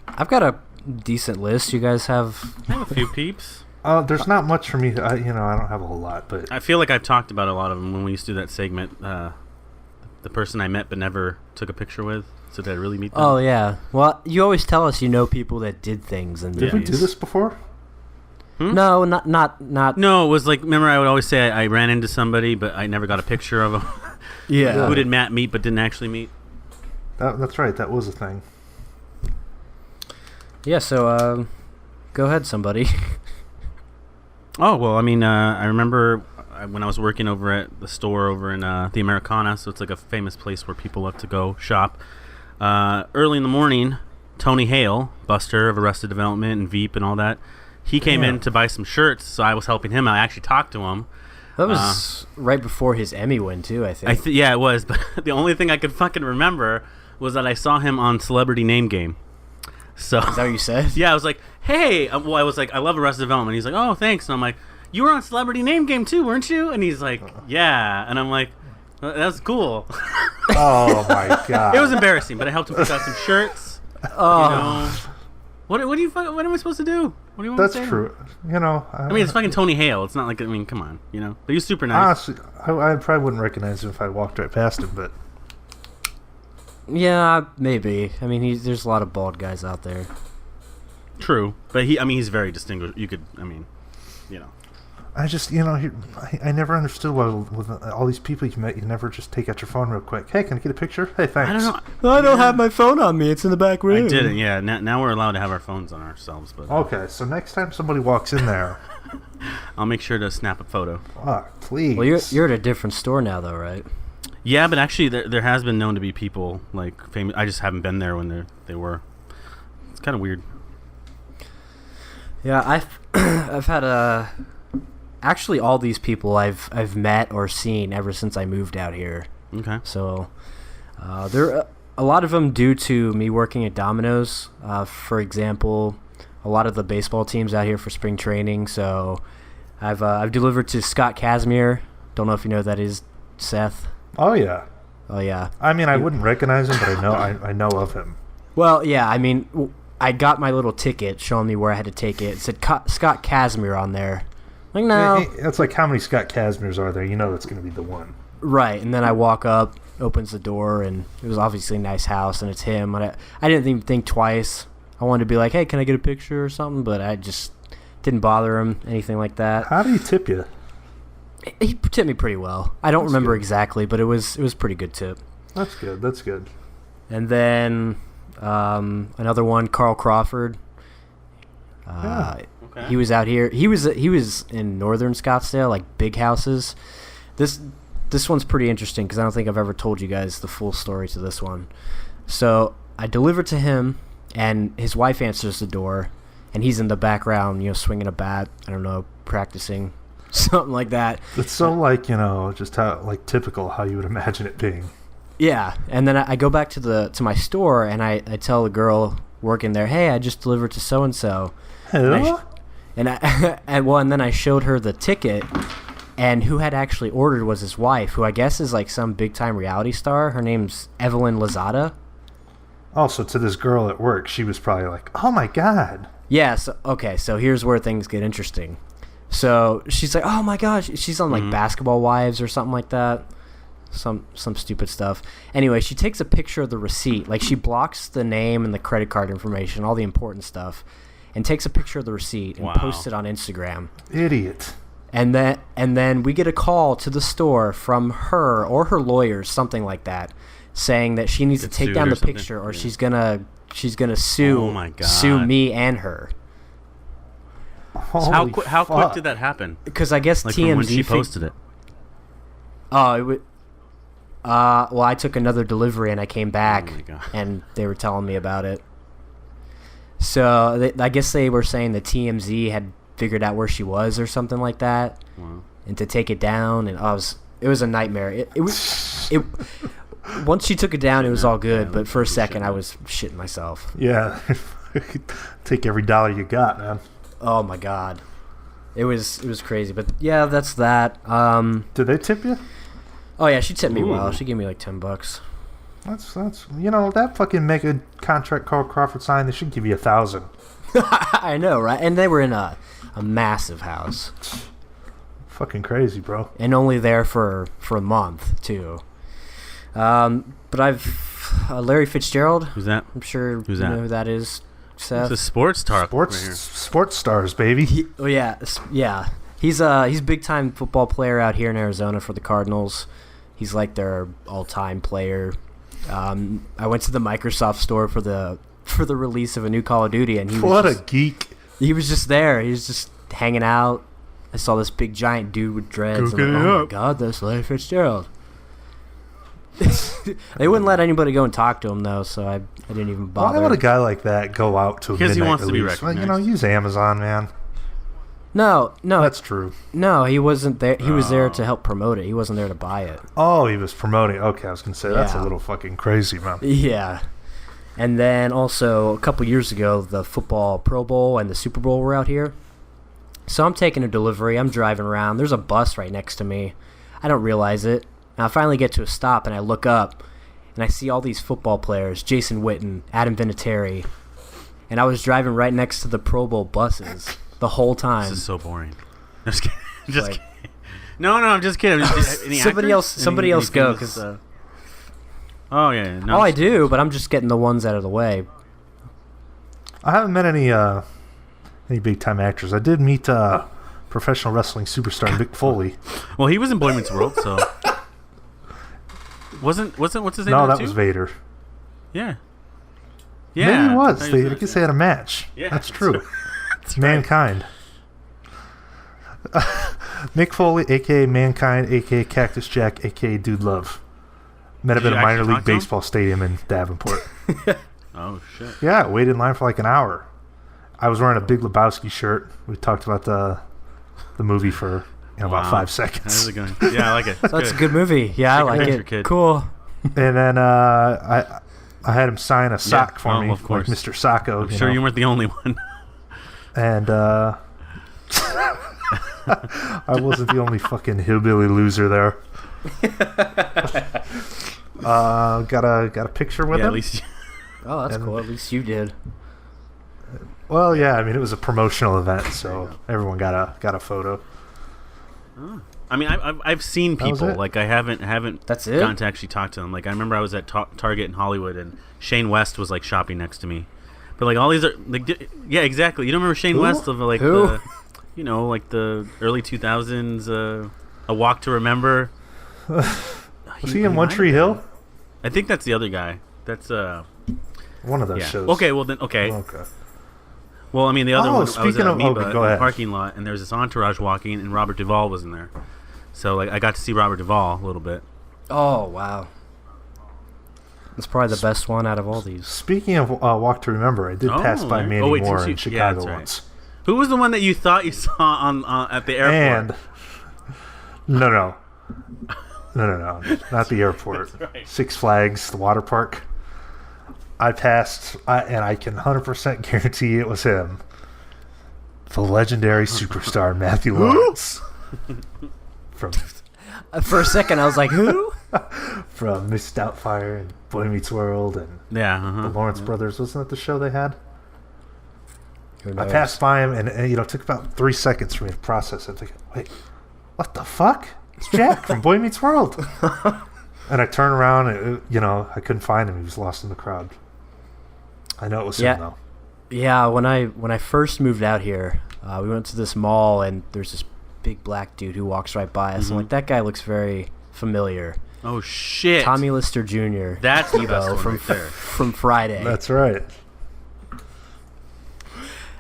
I've got a decent list. You guys have... I have a few peeps. There's not much for me. I don't have a whole lot, but I feel like I've talked about a lot of them when we used to do that segment. The person I met but never took a picture with. So did I really meet them? Oh, yeah. Well, you always tell us you know people that did things. And did we do this before? No, not. No, it was like, remember I would always say I ran into somebody, but I never got a picture of them. Yeah. Who did Matt meet but didn't actually meet? That's right. That was a thing. Yeah, so go ahead, somebody. Oh, well, I mean, I remember when I was working over at the store over in the Americana, so it's like a famous place where people love to go shop. Early in the morning, Tony Hale, Buster of Arrested Development and Veep and all that, he came in to buy some shirts, so I was helping him. I actually talked to him. That was right before his Emmy win, too, I think. Yeah, it was, but the only thing I could fucking remember was that I saw him on Celebrity Name Game. So is that what you said? Yeah, I was like, hey, I was like, I love Arrested Development. He's like, oh, thanks. And I'm like, you were on Celebrity Name Game too, weren't you? And he's like, yeah. And I'm like, that's cool. Oh my god. It was embarrassing, but I helped him pick out some shirts. Oh. What am I supposed to do? What do you want me to say? That's true. I mean, it's fucking Tony Hale. It's not like, come on, But he's super nice. Honestly, I probably wouldn't recognize him if I walked right past him, but yeah, maybe. I mean, there's a lot of bald guys out there. True, but he's very distinguished. I just, I never understood why with all these people you met, you never just take out your phone real quick. Hey, can I get a picture? Hey, thanks. I don't know. I don't have my phone on me. It's in the back room. I didn't, yeah. Now we're allowed to have our phones on ourselves. But okay, so next time somebody walks in there, I'll make sure to snap a photo. Please. Well, you're at a different store now, though, right? Yeah, but actually there has been known to be people, like, famous. I just haven't been there when they were. It's kind of weird. Yeah, I've had actually all these people I've met or seen ever since I moved out here. Okay. So there a lot of them due to me working at Domino's. For example, a lot of the baseball teams out here for spring training. So I've delivered to Scott Casimir. Don't know if you know who that is, Seth. Oh yeah. Oh yeah. I mean, I wouldn't recognize him, but I know of him. Well, yeah. I mean, I got my little ticket showing me where I had to take it. It said Scott Casimir on there. Like, no. That's like, how many Scott Casimirs are there? That's going to be the one. Right, and then I walk up, opens the door, and it was obviously a nice house, and it's him. And I didn't even think twice. I wanted to be like, hey, can I get a picture or something? But I just didn't bother him, anything like that. How do he tip you? He tipped me pretty well. I don't remember good. Exactly, but it was pretty good tip. That's good. And then another one, Carl Crawford. Okay. He was out here. He was in northern Scottsdale, like big houses. This one's pretty interesting because I don't think I've ever told you guys the full story to this one. So I delivered to him, and his wife answers the door, and he's in the background, swinging a bat. I don't know, practicing, something like that. It's so like just how like typical how you would imagine it being. Yeah, and then I go back to my store, and I tell the girl working there, hey, I just delivered to so and so. Hello. And then I showed her the ticket, and who had actually ordered was his wife, who I guess is like some big time reality star. Her name's Evelyn Lozada. Also, to this girl at work, she was probably like, "Oh my god." Yeah. So here's where things get interesting. So she's like, "Oh my gosh," she's on like Basketball Wives or something like that. Some stupid stuff. Anyway, she takes a picture of the receipt. Like, she blocks the name and the credit card information, all the important stuff, and takes a picture of the receipt and posts it on Instagram. Idiot. And then we get a call to the store from her or her lawyers, something like that, saying that she needs to take down the picture or she's gonna sue me and her. How quick did that happen? Because I guess like TMZ when she posted it. Oh, it would. Well, I took another delivery and I came back, and they were telling me about it. So I guess they were saying that TMZ had figured out where she was or something like that, and to take it down. And it was a nightmare. Once she took it down, it was all good. But for a second, I was shitting myself. Yeah, take every dollar you got, man. Oh my god, it was crazy. But yeah, that's that. Did they tip you? Oh yeah, she tipped me well. She gave me like $10. That's that fucking mega contract Carl Crawford signed. They should give you 1,000. I know, right? And they were in a massive house. Fucking crazy, bro. And only there for a month too. But I've Larry Fitzgerald. Who's that? I'm sure Who's you that? know who that is. Seth. It's a sports star. Sports stars, baby. Yeah. He's a big time football player out here in Arizona for the Cardinals. He's like their all-time player. I went to the Microsoft store for the release of a new Call of Duty, and a geek. He was just there. He was just hanging out. I saw this big giant dude with dreads. And I'm like, oh my god, that's Larry Fitzgerald. They wouldn't let anybody go and talk to him though, so I didn't even bother. Why would a guy like that go out to a midnight he wants release? to be recognized. Use Amazon, man. No, that's true. No, he wasn't there. He was there to help promote it. He wasn't there to buy it. Oh, he was promoting. Okay, I was gonna say that's a little fucking crazy, man. Yeah. And then also a couple years ago, the football Pro Bowl and the Super Bowl were out here. So I'm taking a delivery. I'm driving around. There's a bus right next to me. I don't realize it. And I finally get to a stop, and I look up, and I see all these football players: Jason Witten, Adam Vinatieri, and I was driving right next to the Pro Bowl buses the whole time. This is so boring. Just kidding. Kidding. No, I'm just kidding. Somebody else go, because. Oh yeah. No, I do, but I'm just getting the ones out of the way. I haven't met any big time actors. I did meet professional wrestling superstar Mick Foley. Well, he was in Boy Meets World, so wasn't what's his name? No, that was Vader. Yeah. Maybe he was. I guess they had a match. Yeah, that's true. That's Mankind. Mick Foley, a.k.a. Mankind, a.k.a. Cactus Jack, a.k.a. Dude Love. Met him at a minor league baseball stadium in Davenport. Oh, shit. Yeah, waited in line for like an hour. I was wearing a Big Lebowski shirt. We talked about the movie for about 5 seconds. How's it going? Yeah, I like it. That's a good movie. Yeah, I like it. Kid. Cool. And then I had him sign a sock for me, of course. like Mr. Sacco. I'm sure you weren't the only one. And I wasn't the only fucking hillbilly loser there. Got a picture with him. At least. Oh, that's cool. At least you did. Well, yeah. I mean, it was a promotional event, so everyone got a photo. Oh. I mean, I've seen people like I haven't That's it? gotten to actually talk to them. Like I remember I was at Target in Hollywood and Shane West was like shopping next to me. But like all these are like yeah, exactly. You don't remember Shane West of like the like the early 2000s A Walk to Remember. Was he in One Tree Hill? I think that's the other guy. That's one of those shows. Okay, well then okay. Well, I mean the other one. I was at Amoeba in the parking lot, and there was this entourage walking, and Robert Duvall was in there. So like I got to see Robert Duvall a little bit. Oh wow. It's probably the best one out of all these. Speaking of Walk to Remember, I did pass by Mandy Moore in Chicago once. Who was the one that you thought you saw on at the airport? And no, not the airport. Right. Six Flags, the water park. I passed, and I can 100% guarantee it was him. The legendary superstar Matthew Lawrence. For a second, I was like, who? From Miss Doubtfire and Boy Meets World and the Lawrence Brothers. Wasn't that the show they had? I passed by him, and it took about 3 seconds for me to process it. Like, wait, what the fuck? It's Jack from Boy Meets World. And I turned around, and I couldn't find him. He was lost in the crowd. I know it was him, though. Yeah, when I first moved out here, we went to this mall, and there's this big black dude who walks right by us. I'm like, that guy looks very familiar. Oh, shit. Tommy Lister Jr. That's the best one right there. From Friday. That's right.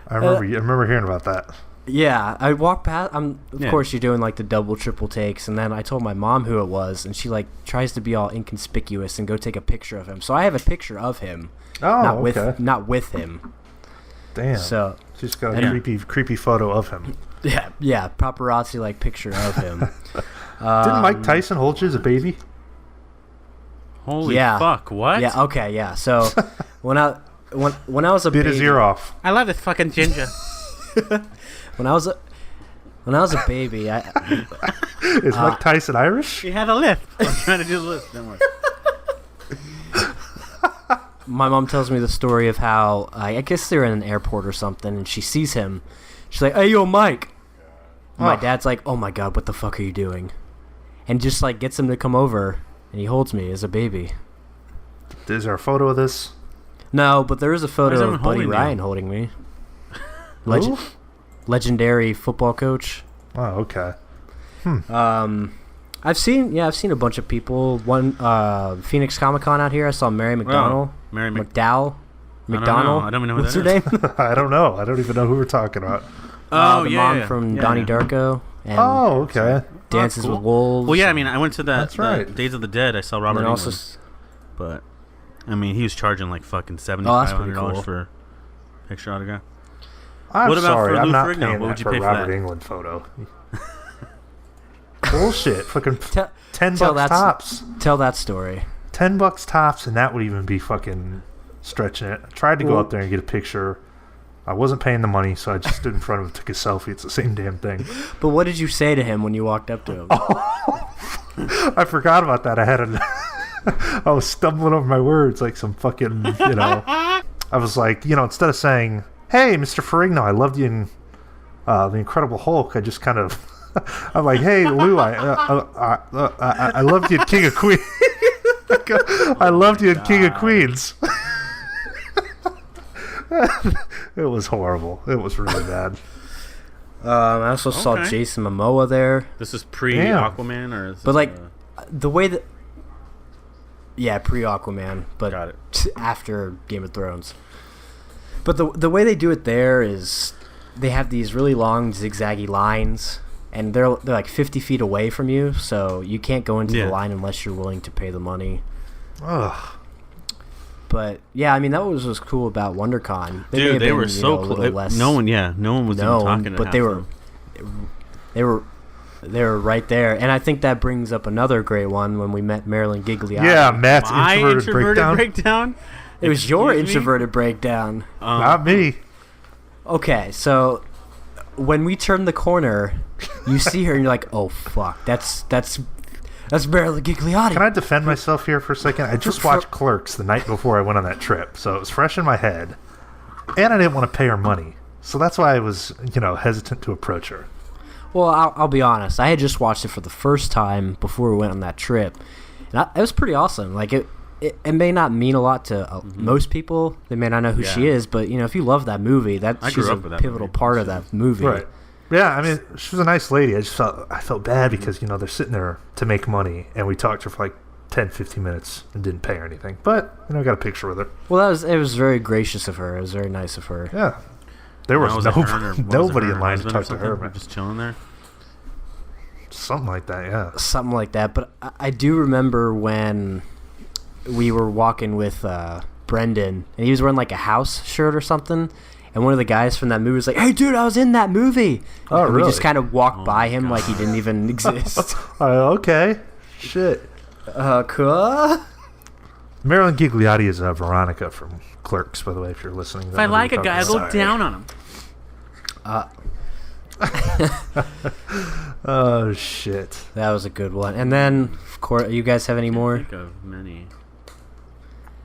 I remember hearing about that. Yeah, I walked past. Of course, you're doing like the double, triple takes, and then I told my mom who it was, and she like tries to be all inconspicuous and go take a picture of him. So I have a picture of him. Oh, not with him. Damn. So she's got a creepy photo of him. Yeah, paparazzi like picture of him. Didn't Mike Tyson hold you as a baby? Holy fuck! What? Yeah. Okay. Yeah. So when I was a bit baby, his ear off. I love this fucking ginger. When I was a baby, Is Mike Tyson Irish? He had a lift. I'm trying to do the lift. Don't worry. My mom tells me the story of how I guess they're in an airport or something, and she sees him. She's like, "Hey, yo, Mike." My dad's like, "Oh my God, what the fuck are you doing?" And just like gets him to come over, and he holds me as a baby. Is there a photo of this? No, but there is a photo of Buddy Ryan holding me. Legendary football coach. Oh, okay. I've seen a bunch of people. One Phoenix Comic Con out here. I saw Mary McDonald. McDowell. McDonald. I don't even know who What's that her is. name? I don't know. I don't even know who we're talking about. The mom from Donnie Darko. And okay. Dances with Wolves. Well, yeah. I mean, I went to That's right. Days of the Dead. I saw Robert Englund. But I mean, he was charging like fucking $7,500 for a picture autograph. I'm sorry, I'm not Ferrigno? paying What would that you for pay a for Robert that? Englund photo. Bullshit. Fucking $10 tops. Tell that story. $10 tops, and that would even be fucking stretching it. I tried to go up there and get a picture. I wasn't paying the money, so I just stood in front of him and took a selfie. It's the same damn thing. But what did you say to him when you walked up to him? I forgot about that. I was stumbling over my words like some fucking, I was like, instead of saying, "Hey, Mr. Ferrigno, I loved you in The Incredible Hulk," I just kind of, I'm like, "Hey, Lou, I loved you in King of Queens." I loved you in King of Queens. It was horrible. It was really bad. I also saw Jason Momoa there. This is pre-Aquaman, or? But like the way that, pre-Aquaman, but Got it. After Game of Thrones. But the way they do it there is they have these really long zigzaggy lines, and they're like 50 feet away from you, so you can't go into the line unless you're willing to pay the money. Ugh. But yeah, I mean that was cool about WonderCon. Dude, they were so close. No one was even talking. But they were right there, and I think that brings up another great one when we met Marilyn Gigliotti. Yeah, Matt's My introverted breakdown. It was your introverted breakdown. Not me. Okay, so when we turn the corner, you see her, and you're like, "Oh fuck, that's Marilyn Gigliotti." Can I defend myself here for a second? I just watched Clerks the night before I went on that trip, so it was fresh in my head, and I didn't want to pay her money, so that's why I was, hesitant to approach her. Well, I'll be honest. I had just watched it for the first time before we went on that trip, and it was pretty awesome. Like it may not mean a lot to most people. They may not know who she is, but if you love that movie, she's a pivotal part of that movie. Right. Yeah, I mean, she was a nice lady. I felt bad because, they're sitting there to make money, and we talked to her for like 10, 15 minutes and didn't pay her anything. But, I got a picture with her. Well, it was very gracious of her. It was very nice of her. Yeah. There was nobody in line to talk to her. Just chilling there? Something like that, yeah. Something like that. But I do remember when we were walking with Brendan, and he was wearing like a house shirt or something. And one of the guys from that movie was like, "Hey, dude, I was in that movie." Oh, and really? We just kind of walked by him like he didn't even exist. Okay. Shit. Cool. Marilyn Gigliotti is Veronica from Clerks, by the way, if you're listening. If I like a guy, I go down on him. Oh, shit. That was a good one. And then, of course, you guys have any more? Think of many.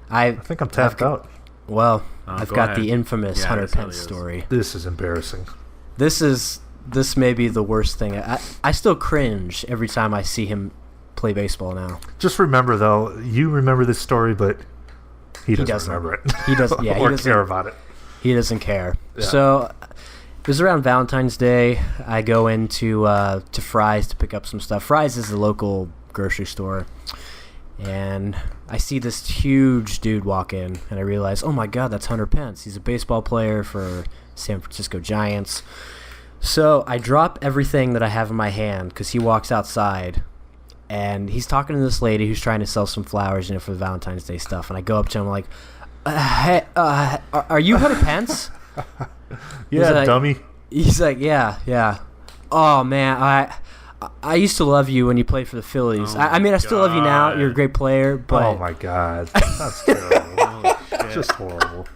I think I'm tapped out. Well, I've got ahead. the infamous Yeah, Hunter this really Pence is. story. This is embarrassing. This may be the worst thing. I still cringe every time I see him play baseball now. Just remember, though, you remember this story, but he doesn't remember it. He doesn't. Yeah, or he doesn't care about it. He doesn't care. Yeah. So it was around Valentine's Day. I go into to Fry's to pick up some stuff. Fry's is the local grocery store, and I see this huge dude walk in, and I realize, oh my God, that's Hunter Pence. He's a baseball player for San Francisco Giants. So I drop everything that I have in my hand because he walks outside, and he's talking to this lady who's trying to sell some flowers, for the Valentine's Day stuff. And I go up to him like, "Hey, are you Hunter Pence?" Yeah, like, dummy. He's like, yeah. Oh man, I used to love you when you played for the Phillies. Oh I still love you now. God. You're a great player, but Oh, my God. That's terrible. Just horrible.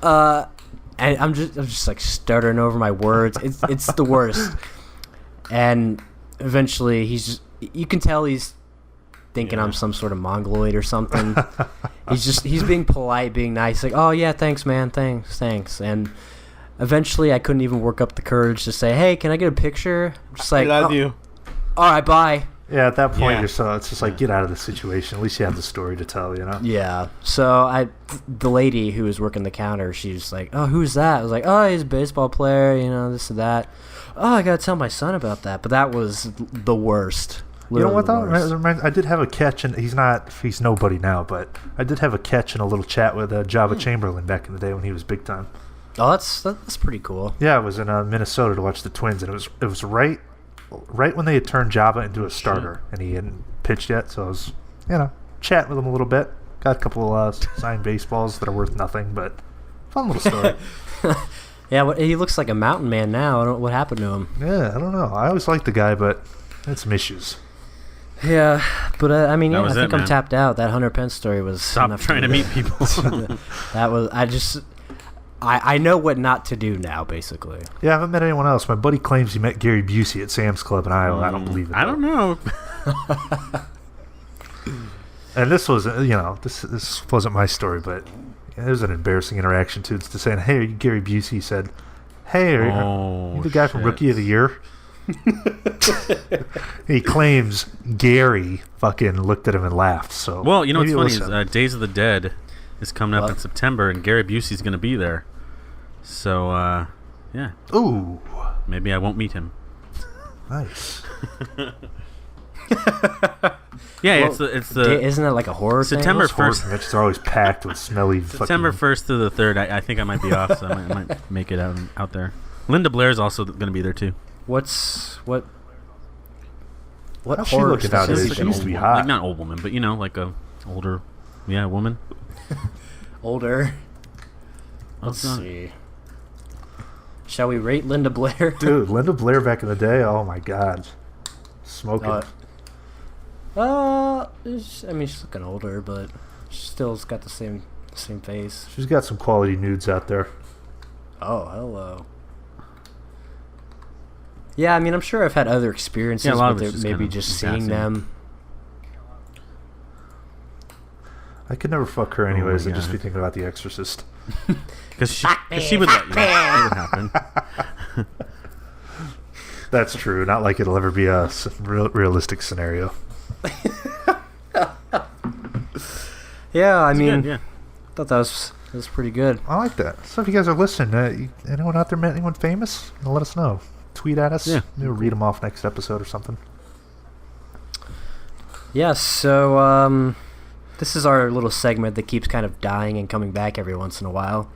and I'm just like stuttering over my words. It's the worst. And eventually, you can tell he's thinking I'm some sort of mongoloid or something. He's being polite, being nice, like, "Oh yeah, thanks, man, thanks." And eventually, I couldn't even work up the courage to say, "Hey, can I get a picture?" I'm just like, I love you. All right, bye. Yeah, at that point, Yeah. it's just like, get out of the situation. At least you have the story to tell, Yeah. So the lady who was working the counter, she was like, "Oh, who's that?" I was like, "Oh, he's a baseball player, this and that." "Oh, I gotta tell my son about that." But that was the worst. You know what, though? Literally I did have a catch, and he's nobody now, but I did have a catch and a little chat with Java Chamberlain back in the day when he was big time. the worst. Oh, that's pretty cool. Yeah, I was in Minnesota to watch the Twins, and it was right when they had turned Java into a starter, and he hadn't pitched yet, so I was, chatting with him a little bit. Got a couple of signed baseballs that are worth nothing, but fun little story. Yeah, he looks like a mountain man now. I don't know what happened to him. Yeah, I don't know. I always liked the guy, but had some issues. Yeah, but I think it, I'm man. tapped out. That Hunter Pence story was Stop enough trying to me. meet people. That was I know what not to do now, basically. Yeah, I haven't met anyone else. My buddy claims he met Gary Busey at Sam's Club in Iowa. I don't believe it. I don't know. And this was, this wasn't my story, but it was an embarrassing interaction too. It's to saying, "Hey, are you Gary Busey?" He said, "Hey, are you the guy from Rookie of the Year?" He claims Gary fucking looked at him and laughed. So Well, you know what's maybe funny listen. is Days of the Dead is coming up What? in September, and Gary Busey's going to be there. So, yeah, Ooh, maybe I won't meet him. nice. Yeah, Well, it's the Isn't that like a horror September thing? Horror 1st. conventions are always packed with smelly September fucking... 1st to the 3rd. I think I might be off, so I might make it out there. Linda Blair's also going to be there too. What How's she horror looking nowadays? specifically? She used to be woman. hot. Like not old woman, but like a older, woman. Older. Let's not- see. Shall we rate Linda Blair? Dude, Linda Blair back in the day, oh my god. Smoking. She's looking older, but she still's got the same face. She's got some quality nudes out there. Oh, hello. Yeah, I'm sure I've had other experiences Yeah, a lot with of it, it's just maybe kind of just seeing passing. them. I could never fuck her anyways. my I'd just God. be thinking about The Exorcist. Because she would let you know. It would happen. That's true. Not like it'll ever be a realistic scenario. Yeah, Good, yeah. thought that was pretty good. I like that. So if you guys are listening, anyone out there met anyone famous? Let us know. Tweet at us. Yeah. Maybe we'll read them off next episode or something. Yeah, so this is our little segment that keeps kind of dying and coming back every once in a while.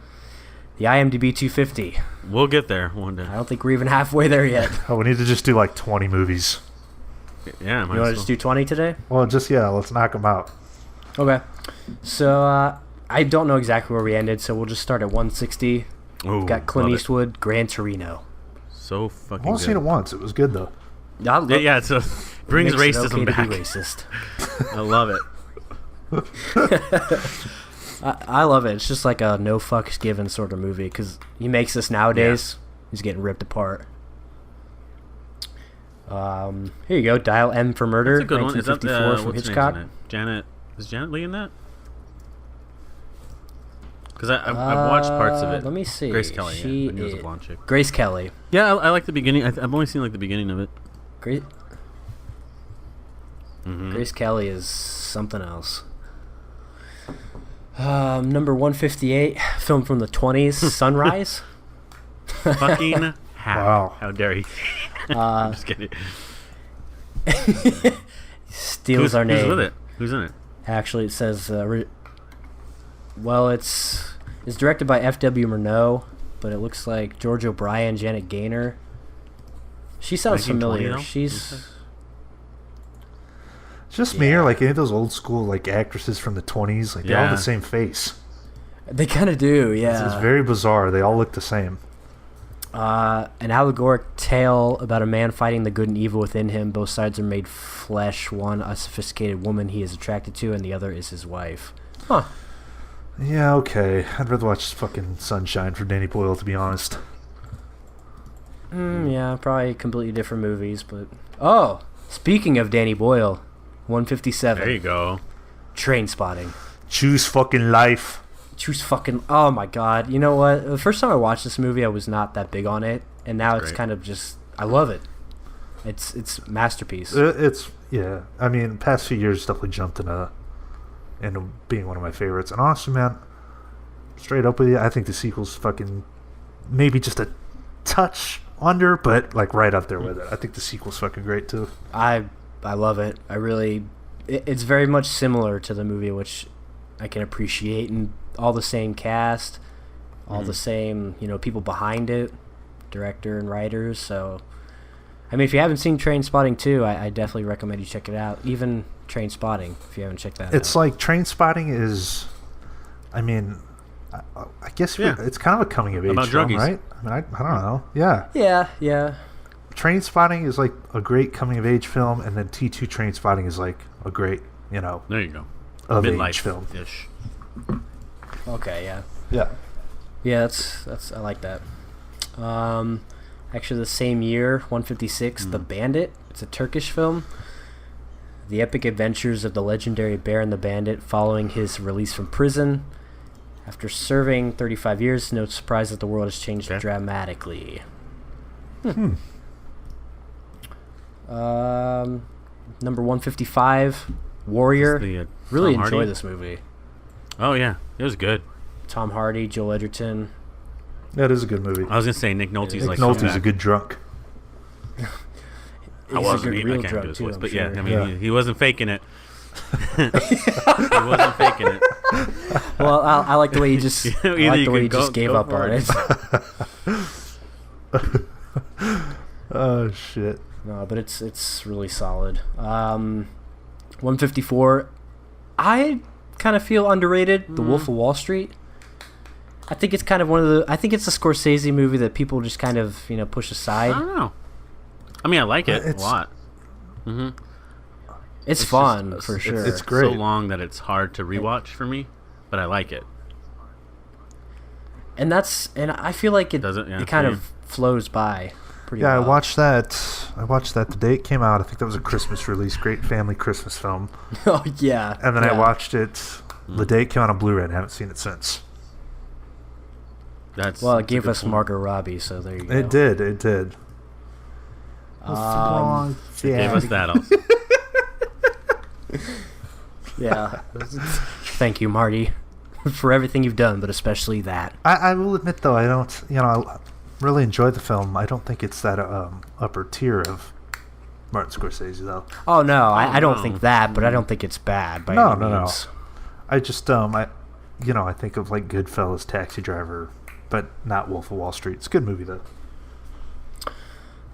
The IMDb 250. We'll get there one day. I don't think we're even halfway there yet. Oh, we need to just do like 20 movies. Yeah, You want to just do 20 today? Well, let's knock them out. Okay. So I don't know exactly where we ended, so we'll just start at 160. Ooh, We've got Clint love it. Eastwood, Gran Torino. So fucking I've only good. seen it once. It was good though. Yeah, it's brings Makes it racism okay to back. be racist. I love it. I love it. It's just like a no fucks given sort of movie because he makes this nowadays. He's getting ripped apart. Here you go. Dial M for Murder. That's a good one. Is that 1954 from what's her Hitchcock. name's in it? Janet. Is Janet Leigh in that? Because I've watched parts of it. Let me see. Grace Kelly. She I knew it was a is- blonde chick. Grace Kelly. Yeah, I like the beginning. I've only seen like the beginning of it. Grace Mm-hmm. Grace Kelly is something else. Number 158, film from the 20s, Sunrise. Fucking how? Wow. How dare he? I'm just kidding. Steals our name. Who's with it? Who's in it? Actually, it says, well, it's directed by F.W. Murnau, but it looks like George O'Brien, Janet Gaynor. She sounds 1920 familiar. though? She's It's just me or like any of those old school like actresses from the 20s. Like they all have Yeah. the same face. they kind of do, yeah. It's very bizarre. They all look the same. An allegoric tale about a man fighting the good and evil within him. Both sides are made flesh. One, a sophisticated woman he is attracted to, and the other is his wife. Huh. Yeah, okay. I'd rather watch fucking Sunshine for Danny Boyle, to be honest. Yeah, probably completely different movies, but... Oh, speaking of Danny Boyle, 157. There you go. Train Spotting. Choose fucking life. Choose fucking... Oh my god. You know what? The first time I watched this movie, I was not that big on it, and now it's great. kind of just... I love it. It's masterpiece. It's yeah. I mean, past few years definitely jumped into being one of my favorites. And honestly, man, straight up with you, I think the sequel's fucking maybe just a touch under, but like right up there with it. I think the sequel's fucking great too. I love it. I really... It's very much similar to the movie, which I can appreciate, and all the same cast, all the same, people behind it, director and writers, so... I mean, if you haven't seen Train Spotting 2, I definitely recommend you check it out. Even Train Spotting, if you haven't checked that out. It's like Train Spotting is, I mean, I guess Yeah. it's kind of a coming of age About film, druggies. right? I mean, I don't know. Yeah. Yeah. Train Spotting is like a great coming of age film, and then T2 Train Spotting is like a great, There you go. of Midlife age film. ish. Okay, yeah. Yeah. Yeah, that's I like that. Actually, the same year, 156, The Bandit. It's a Turkish film. The epic adventures of the legendary Baron the Bandit following his release from prison. After serving 35 years, no surprise that the world has changed Okay. dramatically. Number 155, Warrior. The, Really Tom enjoy Hardy? this movie. Oh yeah, it was good. Tom Hardy, Joel Edgerton. That is a good movie. I was gonna say Nick Nolte's Nick like Nolte's come back. a good drunk. He's I wasn't. a good I real can't do drug his too, voice, I'm but sure. yeah, I mean, Yeah. he wasn't faking it. He wasn't faking it. Well, I like the way you just I Either like you the way can you just go gave up for on it. it. Oh shit. No, but it's really solid. 154. I kind of feel underrated. The Wolf of Wall Street. I think it's kind of one of the. I think it's a Scorsese movie that people just kind of push I aside. don't know. I mean, I like it a It's- lot. Mm-hmm. It's fun for sure. it's great. So long that it's hard to rewatch for me, but I like it. and I feel like it Does it? Yeah, it kind for of flows by pretty Yeah, well. I watched that the day it came out. I think that was a Christmas release. Great family Christmas film. Oh yeah. And then I yeah. watched it the day it came out on Blu-ray and haven't seen it since. That's Well, it that's a gave good us point. Margot Robbie, so there you go. It did. Gave us that also. Yeah. Thank you, Marty, for everything you've done, but especially that. I will admit though, I don't. I really enjoyed the film. I don't think it's that upper tier of Martin Scorsese though. Oh no, I don't no. think that, but I don't think it's bad by No, any no. means. I just I think of like Goodfellas, Taxi Driver, but not Wolf of Wall Street. It's a good movie though.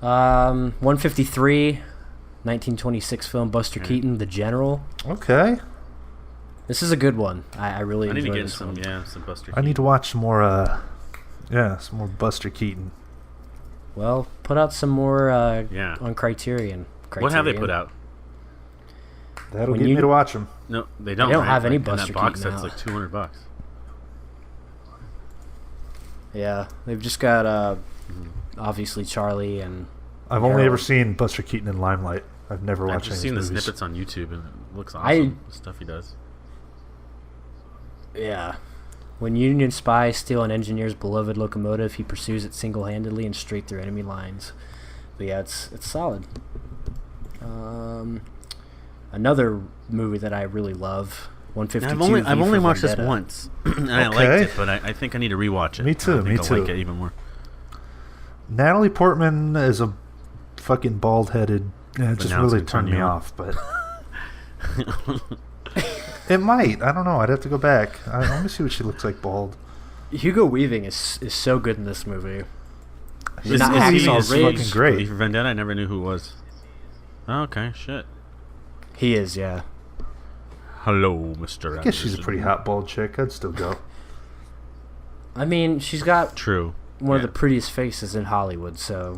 153, 1926 film, Buster Keaton, The General. Okay. This is a good one. I really I need to enjoyed get this one. some Buster I Keaton. need to watch some more. Some more Buster Keaton. Well, put out some more Yeah. on Criterion. What have they put out? That'll When get you- me to watch them. No, they don't. They don't right? have any And Buster that box Keaton set's out. like $200. Yeah, they've just got obviously Charlie and I've only Harold. ever seen Buster Keaton in Limelight. I've never I've watched just any seen of the his movies. snippets on YouTube, and it looks I- awesome. The stuff he does. Yeah. When Union spies steal an engineer's beloved locomotive, he pursues it single-handedly and straight through enemy lines. But yeah, it's solid. Another movie that I really love, 152. I've only watched this Vendetta. once, and I Okay. liked it, but I think I need to rewatch it. Me too, I think me I'll too. like it even more. Natalie Portman is a fucking bald-headed. It just now it's really gonna turn turned you me on. off, but it might. I don't know. I'd have to go back. Let me see what she looks like bald. Hugo Weaving is so good in this movie. She's not Hacksaw Hacksaw is Ridge. fucking great. V for Vendetta, I never knew who it was. Oh, okay, shit. He is, yeah. Hello, Mr. I guess she's a Anderson. pretty hot bald chick. I'd still go. I mean, she's got True. one of Yeah. the prettiest faces in Hollywood, so...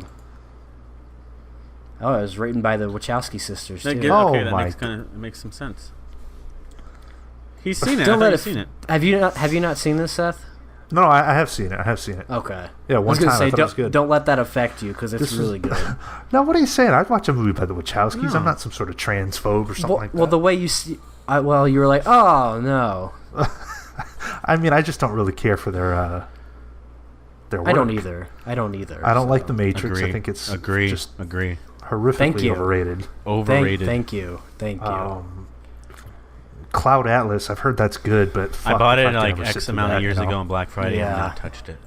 Oh, it was written by the Wachowski sisters, That too. gives- Oh okay, that my makes some sense. He's seen it. Don't I thought let you've it seen it. Have you not seen this, Seth? No, I have seen it. I have seen it. Okay. Yeah, I one was gonna time say, I thought it was good. don't let that affect you, because it's This is- really good. Now, what are you saying? I'd watch a movie by the Wachowskis. No. I'm not some sort of transphobe or something like that. Well, the way you see... well, you were like, oh, no. I mean, I just don't really care for their work. I don't either. I don't like so. The Matrix. Agree. I think it's agree. just Agree. horrifically Thank you. overrated. Overrated. Thank you. Cloud Atlas, I've heard that's good, but fuck I bought if it can like ever sit X through amount that, of years you know? ago on Black Friday and Yeah. never touched it.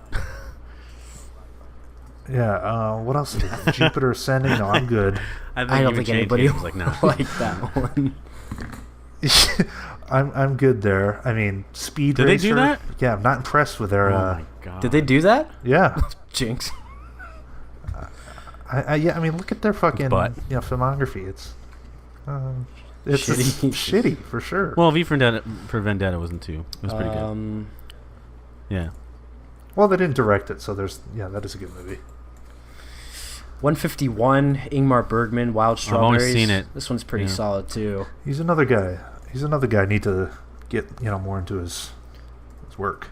Yeah. What else? Jupiter Ascending. No, I'm good. I don't think anybody was like, no. like that one. I'm good there. I mean, Speed Did they Racer. do that? Yeah, I'm not impressed with their. Oh my god. Did they do that? Yeah. Jinx. I mean, look at their fucking Butt. filmography. It's Shitty. shitty for sure. Well, V for Vendetta wasn't too. It was pretty good. Yeah. Well, they didn't direct it, so that is a good movie. 151, Ingmar Bergman, Wild I've only Strawberries. seen it. This one's pretty Yeah. solid, too. He's another guy. I need to get more into his work.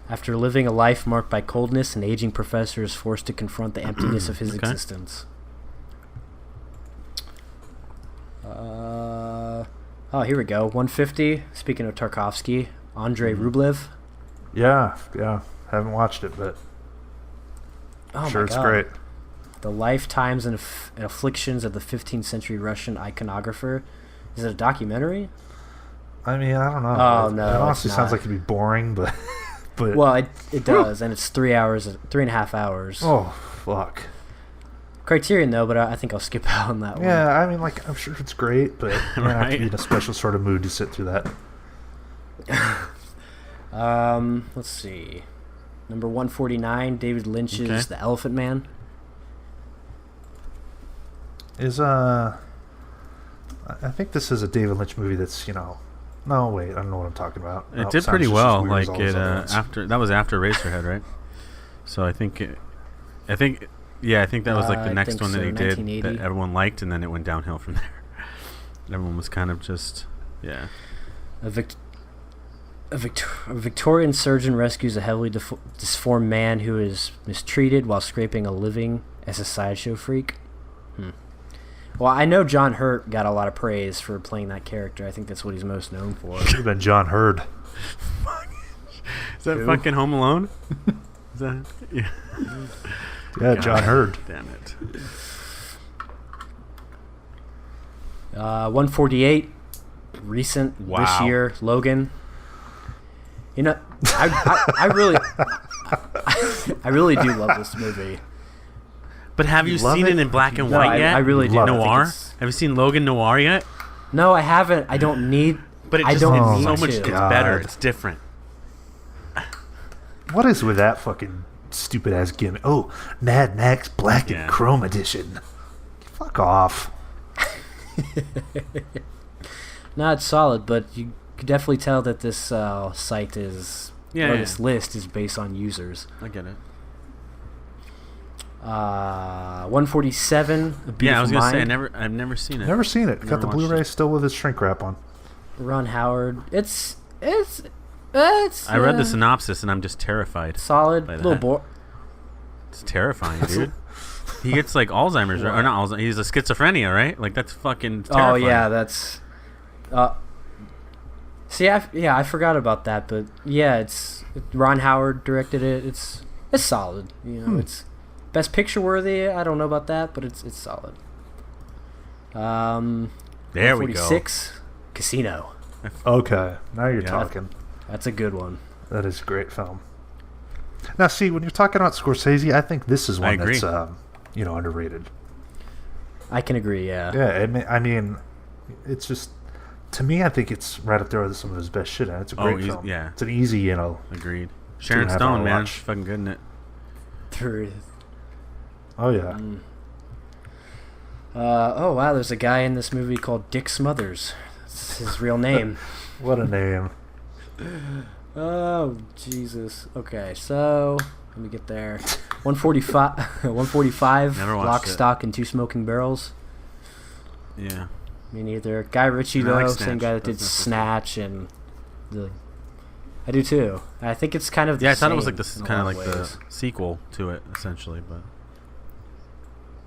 After living a life marked by coldness, an aging professor is forced to confront the emptiness of his Okay. existence. Here we go. 150, speaking of Tarkovsky, Andrei Rublev. Yeah. Haven't watched it, but Oh sure my it's God. great. The Lifetimes and Afflictions of the 15th Century Russian Iconographer. Is it a documentary? I mean, I don't know. Oh, it no, honestly it's sounds not. like it'd be boring, but Well, it does, and it's 3.5 hours. oh fuck. Criterion, though, but I think I'll skip out on that one. Yeah, I mean, like I'm sure it's great, but you have to Right. be in a special sort of mood to sit through that. Let's see. Number 149, David Lynch's Okay. The Elephant Man. I think this is a David Lynch movie that's no wait, I don't know what I'm talking about. It No, did sounds pretty just as well. weird as Like all those it other ones. that was after Eraserhead, right? So I think that was like the I next think one that so, he did 1980. that everyone liked, and then it went downhill from there. Everyone was kind of just A Victorian surgeon rescues a heavily disformed man who is mistreated while scraping a living as a sideshow freak. Well, I know John Hurt got a lot of praise for playing that character. I think that's what he's most known for. Should have been John Hurd. Is that Who? fucking Home Alone? Is that yeah? Yeah, God John Hurd. Damn it. 148, recent Wow. this year, Logan. I really do love this movie. But have you love seen it? it in black and No, white yet? I really do. Love it. I think Noir? it's- Have you seen Logan Noir yet? No, I haven't. I don't need. But it I just don't it's need so to. much. It's God. better. It's different. What is with that fucking stupid ass gimmick? Oh, Mad Max Black Yeah. and Chrome Edition. Fuck off. No, it's solid, but could definitely tell that this site is this list is based on users. I get it. 147. Yeah, I was gonna say I've never seen it. Never seen it. Got the Blu-ray still with its shrink wrap on. Ron Howard. It's I read the synopsis and I'm just terrified. Solid. Little boy. It's terrifying, dude. He gets like Alzheimer's, or not Alzheimer's. He's a schizophrenia, right? Like that's fucking terrifying. Oh yeah, that's. See, I forgot about that, but yeah, it's Ron Howard directed it. It's solid. You know, it's best picture worthy. I don't know about that, but it's solid. There we go. Casino. Okay, now you're talking. That's a good one. That is a great film. Now, see, when you're talking about Scorsese, I think this is one that's underrated. I can agree. Yeah. Yeah, I mean, it's just to me, I think it's right up there with some of his best shit. And it's a great film. Yeah, it's an easy, Agreed. Sharon Stone, man, she's fucking good in it. There is. Oh yeah. Oh wow, there's a guy in this movie called Dick Smothers. That's his real name. What a name. Oh Jesus. Okay, so let me get there. 145. 145. Lock, Stock, and Two Smoking Barrels. Yeah. Me neither. Guy Ritchie though, same guy that did Snatch and the. I do too. I think it's kind of. I thought it was like the kind of like the sequel to it, essentially, but.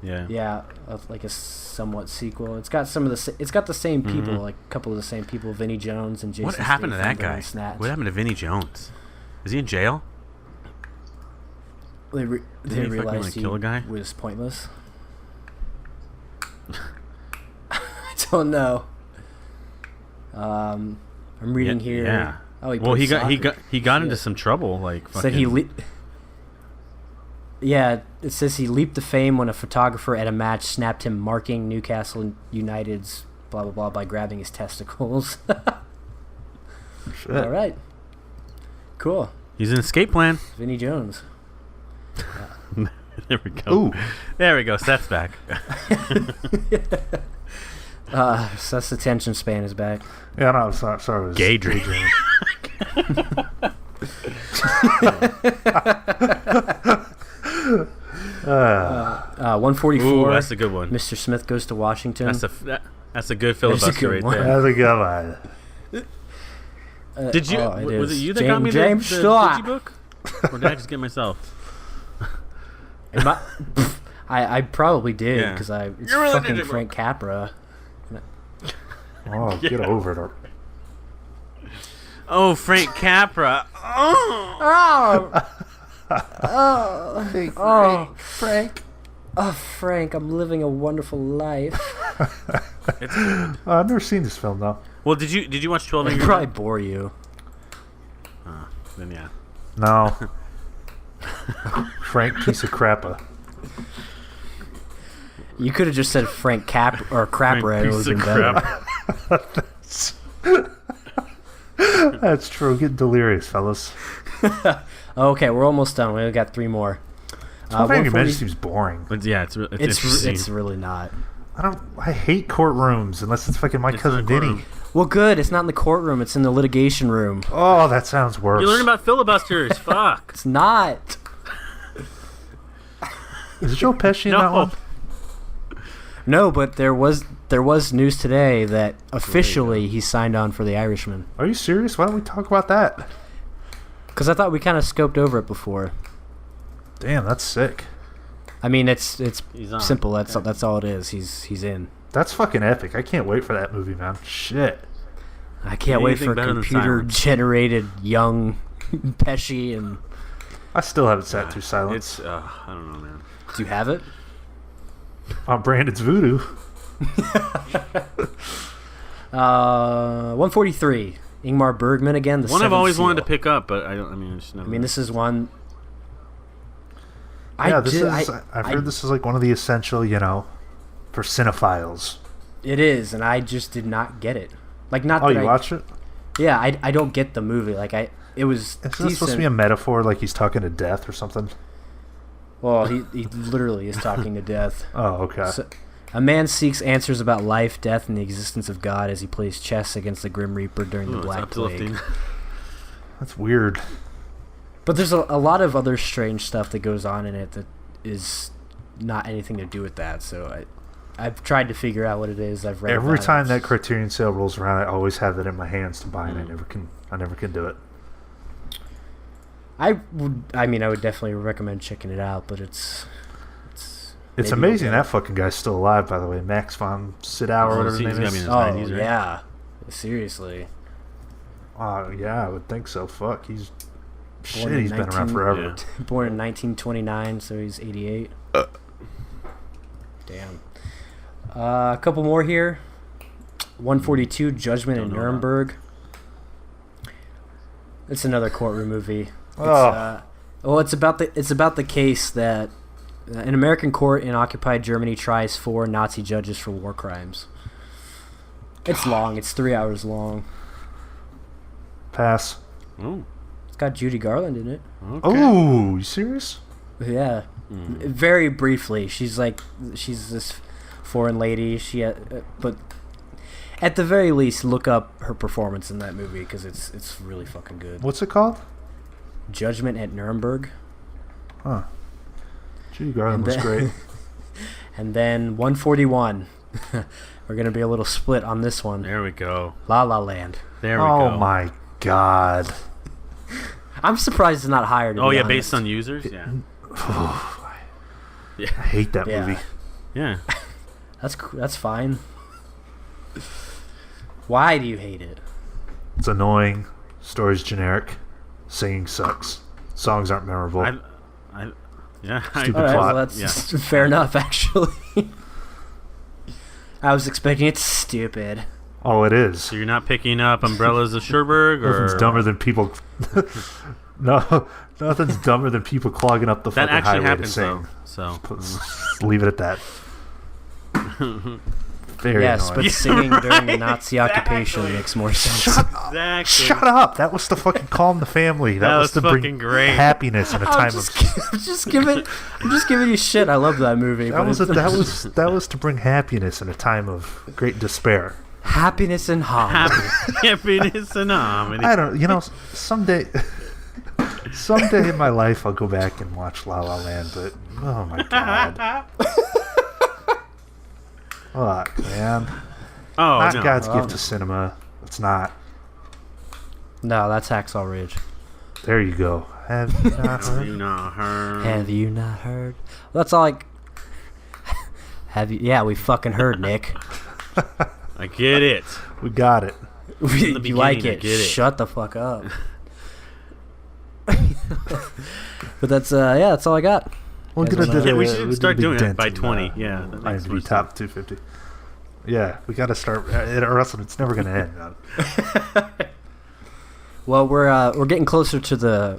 Yeah. Yeah, like a somewhat sequel. It's got some of the. It's got the same people, like a couple of the same people, Vinnie Jones and Jason. What happened to that guy? What happened to Vinnie Jones? Is he in jail? They realized he kill a guy? Was pointless. I don't know. I'm reading here. Yeah. Oh, he got into some trouble. Like said Yeah, it says he leaped to fame when a photographer at a match snapped him marking Newcastle United's blah blah blah by grabbing his testicles. Shit. All right. Cool. He's an escape plan. Vinnie Jones. There we go. Ooh. There we go. Seth's back. Seth's attention span is back. Yeah, no, sorry. It was Gay dream. 144. Ooh, that's a good one. Mr. Smith Goes to Washington. That's a good filibuster right there. That's a good one. Did you? Was it you that got me the Digibook? Or did I just get myself? I probably did because it's fucking Frank Capra. Oh, get over it. Oh, Frank Capra. Frank. Oh, Frank, I'm living a wonderful life. It's good. I've never seen this film though. Well, did you watch 12 Angry Men? It'd probably bore you. Then yeah. No. Frank piece of crappa. You could have just said Frank Cap or Crapra. It would have been better. That's true. Get delirious, fellas. Okay, we're almost done. We got 3 more. 12 Angry Men seems boring. But yeah, it's really not. I hate courtrooms unless it's fucking My Cousin Vinny. Well, good. It's not in the courtroom. It's in the litigation room. Oh, that sounds worse. You learn about filibusters. Fuck. It's not. Is Joe Pesci in that one? No, but there was news today that officially he signed on for The Irishman. Are you serious? Why don't we talk about that? Because I thought we kind of scoped over it before. Damn, that's sick. I mean, it's simple. That's all it is. He's in. That's fucking epic. I can't wait for that movie, man. Shit. I can't wait for computer-generated young Pesci and... I still haven't sat through Silence. I don't know, man. Do you have it? On Brandon's Voodoo. 143. Ingmar Bergman again. One I've always wanted to pick up, but I just never. I mean, this is one... I've heard this is like one of the essential, for cinephiles. It is, and I just did not get it. Like, not. Oh, you watched it? Yeah, I don't get the movie. Like, it was. Isn't this supposed to be a metaphor, like he's talking to death or something? Well, he literally is talking to death. Oh, okay. A man seeks answers about life, death, and the existence of God as he plays chess against the Grim Reaper during the Black Plague. That's weird. But there's a lot of other strange stuff that goes on in it that is not anything to do with that. So I've tried to figure out what it is. I've read every time that Criterion sale rolls around, I always have it in my hands to buy, and I never can do it. I would definitely recommend checking it out, but it's amazing that fucking guy's still alive, by the way. Max von Sydow or whatever his name is. Oh, yeah. Seriously. Yeah, I would think so. Fuck, he's been around forever. Yeah. Born in 1929, so he's 88. Damn. A couple more here. 142, Judgment in Nuremberg. It's another courtroom movie. It's about the case that an American court in occupied Germany tries 4 Nazi judges for war crimes. It's long. It's 3 hours long. Pass. Oh. It's got Judy Garland in it. Okay. Oh, you serious? Yeah. Very briefly. She's this foreign lady. But at the very least, look up her performance in that movie because it's really fucking good. What's it called? Judgment at Nuremberg. Huh. Judy Garland was great. And then 141. We're going to be a little split on this one. There we go. La La Land. There we go. Oh my God. I'm surprised it's not higher. Oh yeah, based on users. Yeah. I hate that movie. Yeah. That's fine. Why do you hate it? It's annoying. Story's generic. Singing sucks. Songs aren't memorable. All Stupid right, plot. well, that's fair enough, actually. I was expecting it stupid. Oh, it is. So you're not picking up Umbrellas of Cherbourg, or nothing's dumber than people. No, nothing's dumber than people clogging up the that fucking actually highway happens, to sing. though. So Leave it at that. Very yes, annoying. but singing during the Nazi occupation makes more sense. Shut up! That was to fucking calm the family. That was to fucking bring great. happiness in a time of. I'm just giving you shit. I love that movie. That was to bring happiness in a time of great despair. Happiness and harmony. Happiness and harmony. I don't. Someday in my life I'll go back and watch La La Land, but oh my God. Fuck, man. Oh, not no. God's gift to cinema. It's not. No, that's Hacksaw Ridge. There you go. Have you not Have heard? you not heard? Have you not heard? Well, that's all I... Have you... Yeah, we fucking heard, Nick. I get it. We got it. You like I it. get it. Shut the fuck up. But that's all I got. We're gonna do Yeah, we should start doing it by 20. Yeah. That makes more IMDb top 250. Yeah, we got to start, or else it's never going to end. Man. Well, we're getting closer to the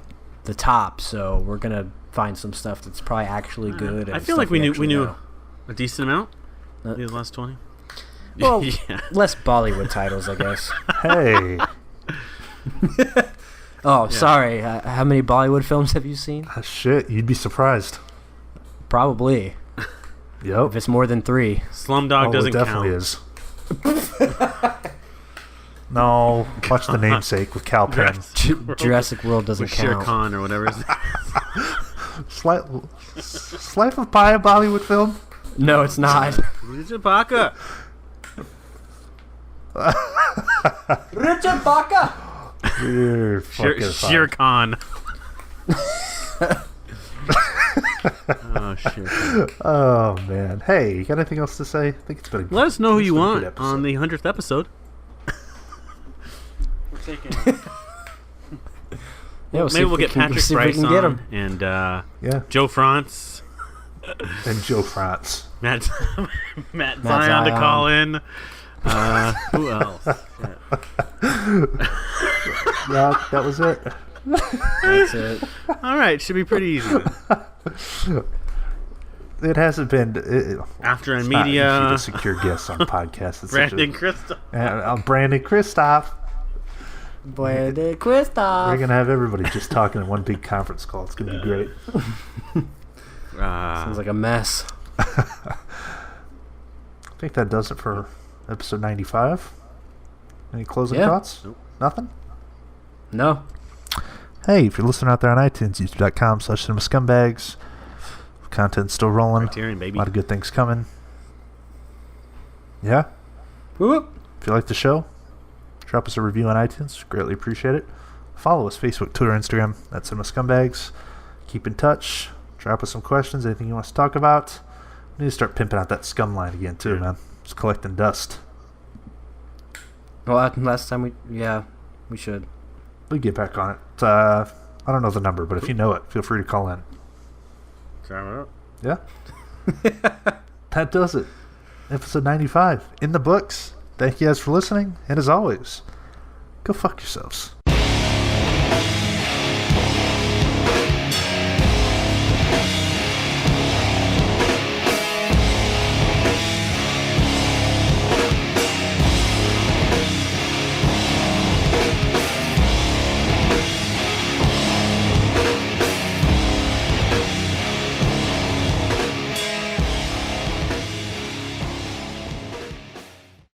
top, so we're gonna find some stuff that's probably actually good. I and feel stuff like we knew know. a decent amount. The last 20. Well, Yeah. less Bollywood titles, I guess. Hey. Oh, sorry. How many Bollywood films have you seen? Shit, you'd be surprised. Probably. Yep. If it's more than 3. Slumdog doesn't it definitely count. is. No, watch The Namesake with Cal Penn. Jurassic World doesn't With Shere count. Khan or whatever. Slice of Pie, a Bollywood film? No, it's not. Richard Baka. Richard Baka! You're fucking Shere fine. Khan. Oh, shit. Oh, man. Hey, you got anything else to say? I think it's been Let us know who you been a want good episode. on the 100th episode. We're taking. Yeah, Maybe we'll get Patrick Bryce can get on him. and Yeah, Joe France, and Joe France. Matt Matt Zion to Zion. call in. Who else? Shit. Yeah, that was it. That's it. All right, should be pretty easy. Then. It hasn't been. After It's in not easy media, to secure guests on podcasts. It's Brandon Crystal. I'm Brandon Kristoff. Brandon Kristoff. We're gonna have everybody just talking in one big conference call. It's gonna be great. Sounds like a mess. think that does it for episode 95. Any closing Yeah. thoughts? Nope. Nothing? No. Hey, if you're listening out there on iTunes, youtube.com/cinemascumbags. Content's still rolling. Criterion, baby. A lot of good things coming. Yeah? Whoop. If you like the show, drop us a review on iTunes. Greatly appreciate it. Follow us, Facebook, Twitter, Instagram. That's Cinema Scumbags. Keep in touch. Drop us some questions. Anything you want us to talk about. We need to start pimping out that scum line again, too, man. Just collecting dust. Well, last time we should. We get back on it. I don't know the number, but if you know it, feel free to call in. Yeah? That does it. Episode 95. In the books. Thank you guys for listening. And as always, go fuck yourselves.